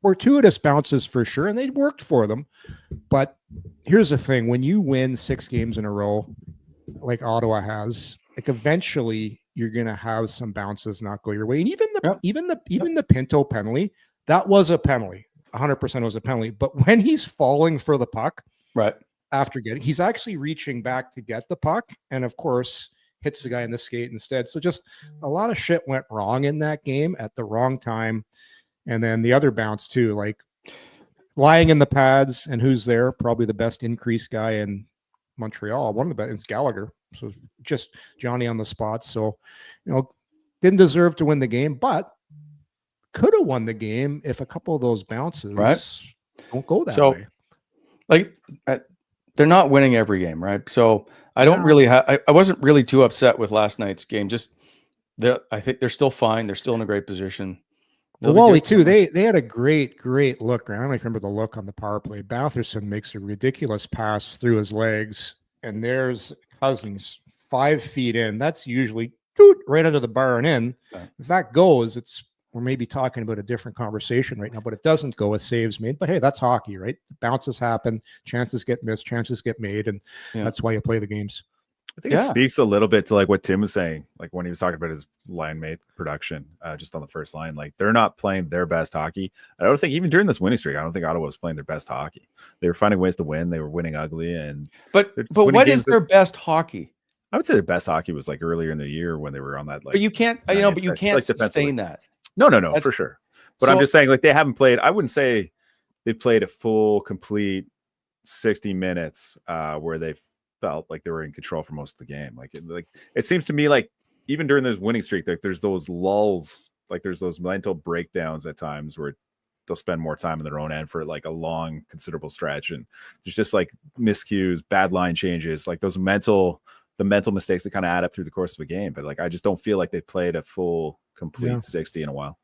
fortuitous bounces for sure, and they worked for them. But here's the thing: when you win 6 games in a row, like Ottawa has, like eventually you're gonna have some bounces not go your way. And even the Pinto penalty, that was a penalty. 100% was a penalty. But when he's falling for the puck, Right. after he's actually reaching back to get the puck, and of course hits the guy in the skate instead. So just a lot of shit went wrong in that game at the wrong time. And then the other bounce too, like lying in the pads, and who's there? Probably the best increase guy in Montreal. One of the best is Gallagher. So just Johnny on the spot. So, didn't deserve to win the game, but could have won the game if a couple of those bounces don't go that way. Like, they're not winning every game, right? So I don't really I wasn't really too upset with last night's game. Just I think they're still fine. They're still in a great position. Well, Wally too. They had a great look. I don't remember the look on the power play. Batherson makes a ridiculous pass through his legs, and there's Cousins 5 feet in. That's usually right under the bar and in. Okay. If that goes, we're maybe talking about a different conversation right now. But it doesn't go. A save's made. But hey, that's hockey, right? Bounces happen, chances get missed, chances get made, and that's why you play the games. I think it speaks a little bit to like what Tim was saying, like when he was talking about his line mate production, just on the first line. Like, they're not playing their best hockey. I don't think even during this winning streak, I don't think Ottawa was playing their best hockey. They were finding ways to win. They were winning ugly, but what is their best hockey? I would say their best hockey was like earlier in the year when they were on that. Like, but you can't, but you can't sustain that. No, for sure. But I'm just saying, like, they haven't played. I wouldn't say they played a full, complete 60 minutes where they felt like they were in control for most of the game. Like it seems to me like even during this winning streak, like there's those lulls, like there's those mental breakdowns at times where they'll spend more time in their own end for like a long, considerable stretch, and there's just like miscues, bad line changes, like those mental the mental mistakes that kind of add up through the course of a game. But like, I just don't feel like they played a full, complete 60 in a while.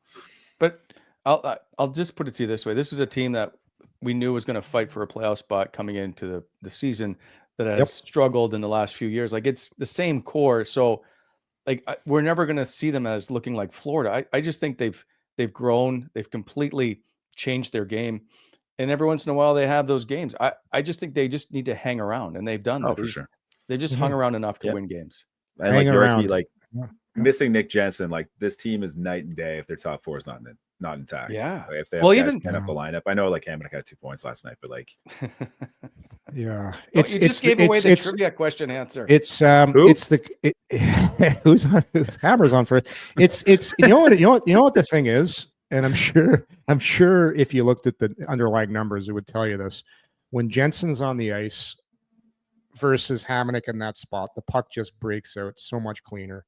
But I'll just put it to you this way: this is a team that we knew was going to fight for a playoff spot coming into the season that has struggled in the last few years. Like, it's the same core, so like we're never going to see them as looking like Florida. I just think they've grown, they've completely changed their game, and every once in a while they have those games. I just think they just need to hang around, and they've done that. For sure. They've just hung around enough to win games. And like Yorkie, like missing Nick Jensen, like this team is night and day if their top four is not intact. Yeah. Like, if they have even up the lineup. I know like Hamonic had 2 points last night, but like you just gave away the trivia question answer. It's who's Hammer's on for it. It's you know what the thing is, and I'm sure if you looked at the underlying numbers, it would tell you this. When Jensen's on the ice versus Hamonic in that spot, the puck just breaks out so much cleaner.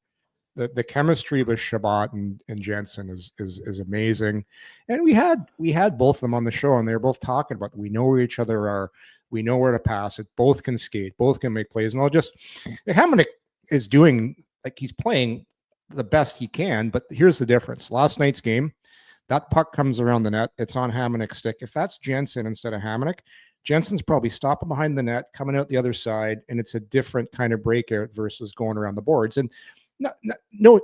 The chemistry with Shabbat and Jensen is amazing. And we had both of them on the show, and they were both talking about, we know where each other are, we know where to pass it, both can skate, both can make plays. And Hamonic is doing, like, he's playing the best he can, but here's the difference. Last night's game, that puck comes around the net, it's on Hamonic's stick. If that's Jensen instead of Hamonic, Jensen's probably stopping behind the net, coming out the other side, and it's a different kind of breakout versus going around the boards. And no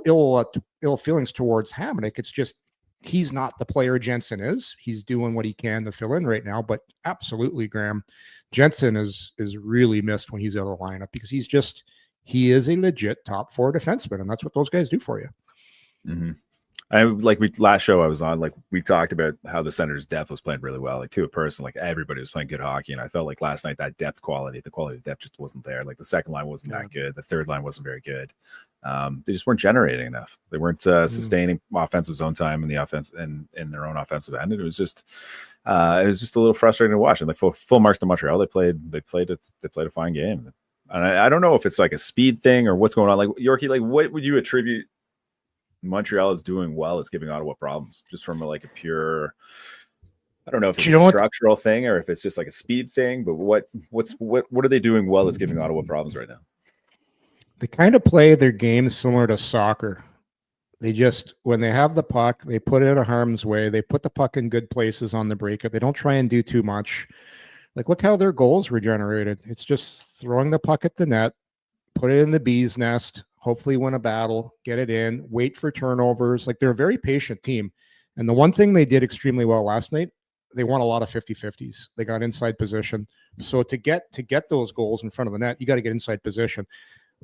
ill feelings towards Hamonic. It's just he's not the player Jensen is. He's doing what he can to fill in right now. But absolutely, Graham, Jensen is really missed when he's out of the lineup, because he is a legit top four defenseman, and that's what those guys do for you. Mm-hmm. Last show I was on, like, we talked about how the Senators' depth was playing really well. Like, to a person, like, everybody was playing good hockey, and I felt like last night that the quality of depth just wasn't there. Like, the second line wasn't that good, the third line wasn't very good. They just weren't generating enough. They weren't sustaining offensive zone time in the offense and in their own offensive end. And it was just a little frustrating to watch. And like, full marks to Montreal. They played a fine game. And I don't know if it's like a speed thing or what's going on. Like, Yorkie, like, what would you attribute Montreal is doing well? It's giving Ottawa problems, just from a pure, I don't know if it's a structural thing or if it's just like a speed thing, but what are they doing well that's giving Ottawa problems right now? They kind of play their game similar to soccer. They just, when they have the puck, they put it out of harm's way. They put the puck in good places on the breakout. They don't try and do too much. Like, look how their goals were generated. It's just throwing the puck at the net, put it in the bee's nest, hopefully win a battle, get it in, wait for turnovers. Like, they're a very patient team. And the one thing they did extremely well last night, they won a lot of 50-50s. They got inside position. So to get those goals in front of the net, you got to get inside position.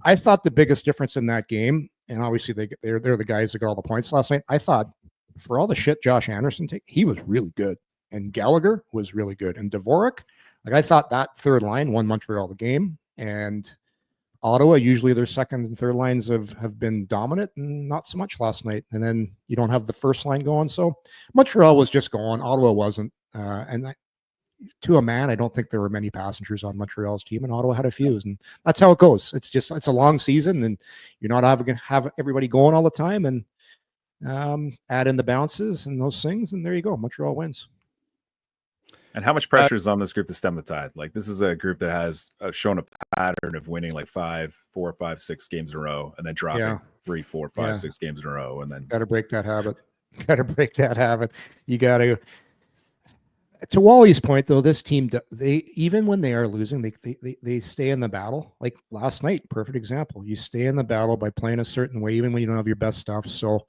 I thought the biggest difference in that game, and obviously they're the guys that got all the points last night, I thought for all the shit Josh Anderson he was really good. And Gallagher was really good. And Dvorak, like, I thought that third line won Montreal the game. And Ottawa, usually their second and third lines have been dominant, and not so much last night. And then you don't have the first line going. So Montreal was just going. Ottawa wasn't. To a man, I don't think there were many passengers on Montreal's team, and Ottawa had a few. And that's how it goes. It's a long season, and you're not going to have everybody going all the time. And add in the bounces and those things, and there you go. Montreal wins. And how much pressure is on this group to stem the tide? Like, this is a group that has shown a pattern of winning like 4, 5, 6 games in a row, and then dropping 3, 4, 5, 6 games in a row, and then got to break that habit. You got to. To Wally's point, though, this team, they, even when they are losing, they stay in the battle. Like last night, perfect example. You stay in the battle by playing a certain way, even when you don't have your best stuff. So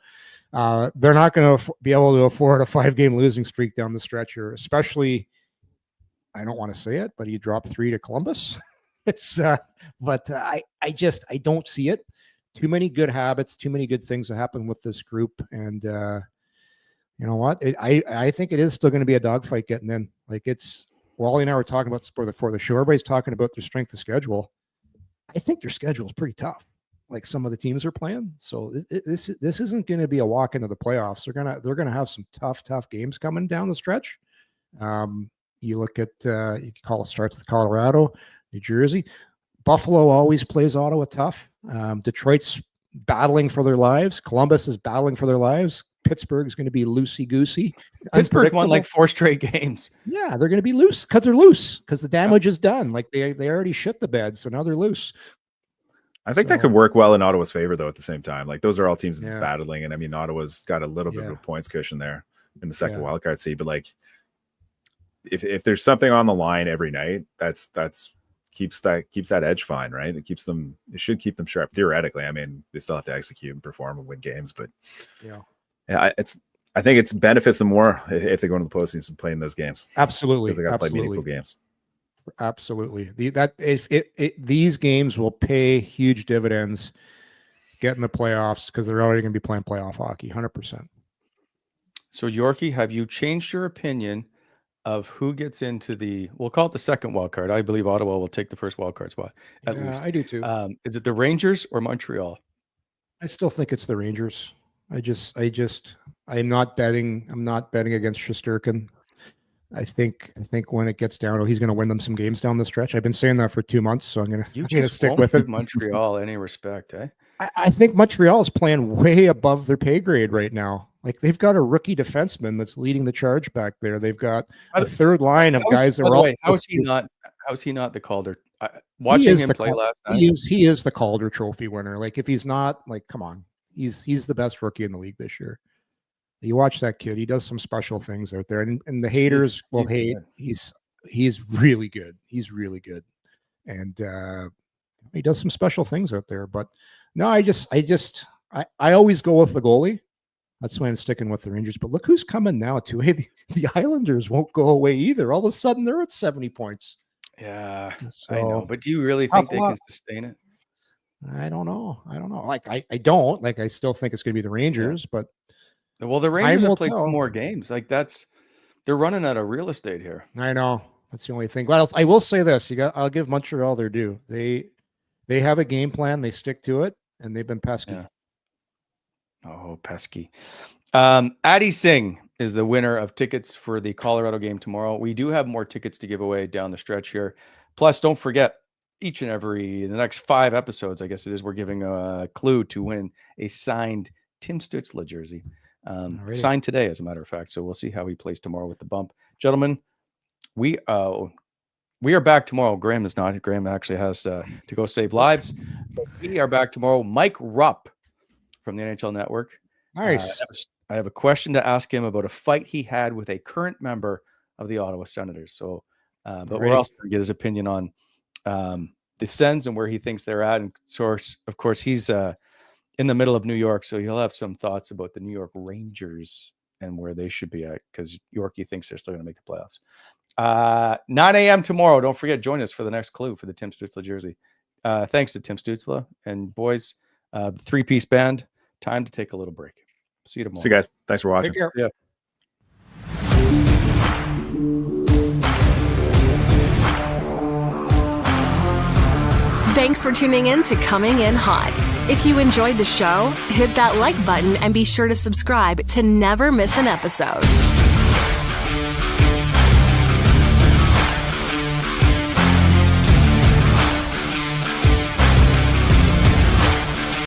they're not going to be able to afford a 5-game losing streak down the stretch here, especially, I don't want to say it, but he dropped 3 to Columbus. I don't see it. Too many good habits, too many good things that happen with this group. And you know what? I think it is still going to be a dogfight getting in. Like, it's, Wally and I were talking about before the show. Everybody's talking about their strength of schedule. I think their schedule is pretty tough. Like, some of the teams are playing. So this isn't going to be a walk into the playoffs. They're gonna have some tough games coming down the stretch. You look at starts with Colorado, New Jersey. Buffalo always plays Ottawa tough. Detroit's battling for their lives. Columbus is battling for their lives. Pittsburgh's going to be loosey-goosey. Pittsburgh won like 4 straight games. Yeah, they're going to be loose because they're loose because the damage is done. Like, they already shit the bed, so now they're loose. I think that could work well in Ottawa's favor, though, at the same time. Like, those are all teams Yeah. battling. And I mean, Ottawa's got a little bit of a points cushion there in the second wildcard seat. But like, if there's something on the line every night, that's keeps that edge fine, right? It should keep them sharp. Theoretically, I mean, they still have to execute and perform and win games, but I think it benefits them more if they go into the postseason and play in those games. Absolutely, because they got to play meaningful games. Absolutely. These games will pay huge dividends, get in the playoffs, because they're already going to be playing playoff hockey, 100%. So, Yorkie, have you changed your opinion of who gets into we'll call it the second wild card? I believe Ottawa will take the first wild card spot, at least. I do too. Is it the Rangers or Montreal? I still think it's the Rangers. I'm not betting against Shesterkin. I think when it gets down, he's going to win them some games down the stretch. I've been saying that for 2 months, so I'm going to stick with it. Montreal, any respect, eh? I think Montreal is playing way above their pay grade right now. Like, they've got a rookie defenseman that's leading the charge back there. They've got a third line of guys that are all. How is he not the Calder? Watching him play last night, he is the Calder Trophy winner. Like, if he's not, like, come on, he's the best rookie in the league this year. You watch that kid; he does some special things out there, and the haters will hate. He's really good. He's really good, and he does some special things out there. But no, I always go with the goalie. That's why I'm sticking with the Rangers. But look who's coming now too. Hey, the Islanders won't go away either. All of a sudden, they're at 70 points. Yeah, so, I know. But do you really think they can sustain it? I don't know. Like, I don't. Like, I still think it's going to be the Rangers, but. Well, the Rangers have played 2 more games. Like, they're running out of real estate here. I know. That's the only thing. Well, I will say this: I'll give Montreal their due. They have a game plan. They stick to it, and they've been pesky. Yeah. Oh, pesky. Addy Singh is the winner of tickets for the Colorado game tomorrow. We do have more tickets to give away down the stretch here. Plus, don't forget, the next 5 episodes, I guess it is, we're giving a clue to win a signed Tim Stützle jersey. Signed today, as a matter of fact. So we'll see how he plays tomorrow with the bump. Gentlemen, we are back tomorrow. Graham is not. Graham actually has to go save lives. But we are back tomorrow. Mike Rupp from the NHL Network. Nice. I have a question to ask him about a fight he had with a current member of the Ottawa Senators. So, but we're also going to get his opinion on the Sens and where he thinks they're at. And of course, he's in the middle of New York, so he'll have some thoughts about the New York Rangers and where they should be at, because Yorkie thinks they're still going to make the playoffs. 9 a.m. tomorrow. Don't forget, join us for the next clue for the Tim Stützle jersey. Thanks to Tim Stützle. And boys, the 3-piece band, time to take a little break. See you tomorrow. See you guys. Thanks for watching. Take care. Yeah. Thanks for tuning in to Coming In Hot. If you enjoyed the show, hit that like button and be sure to subscribe to never miss an episode.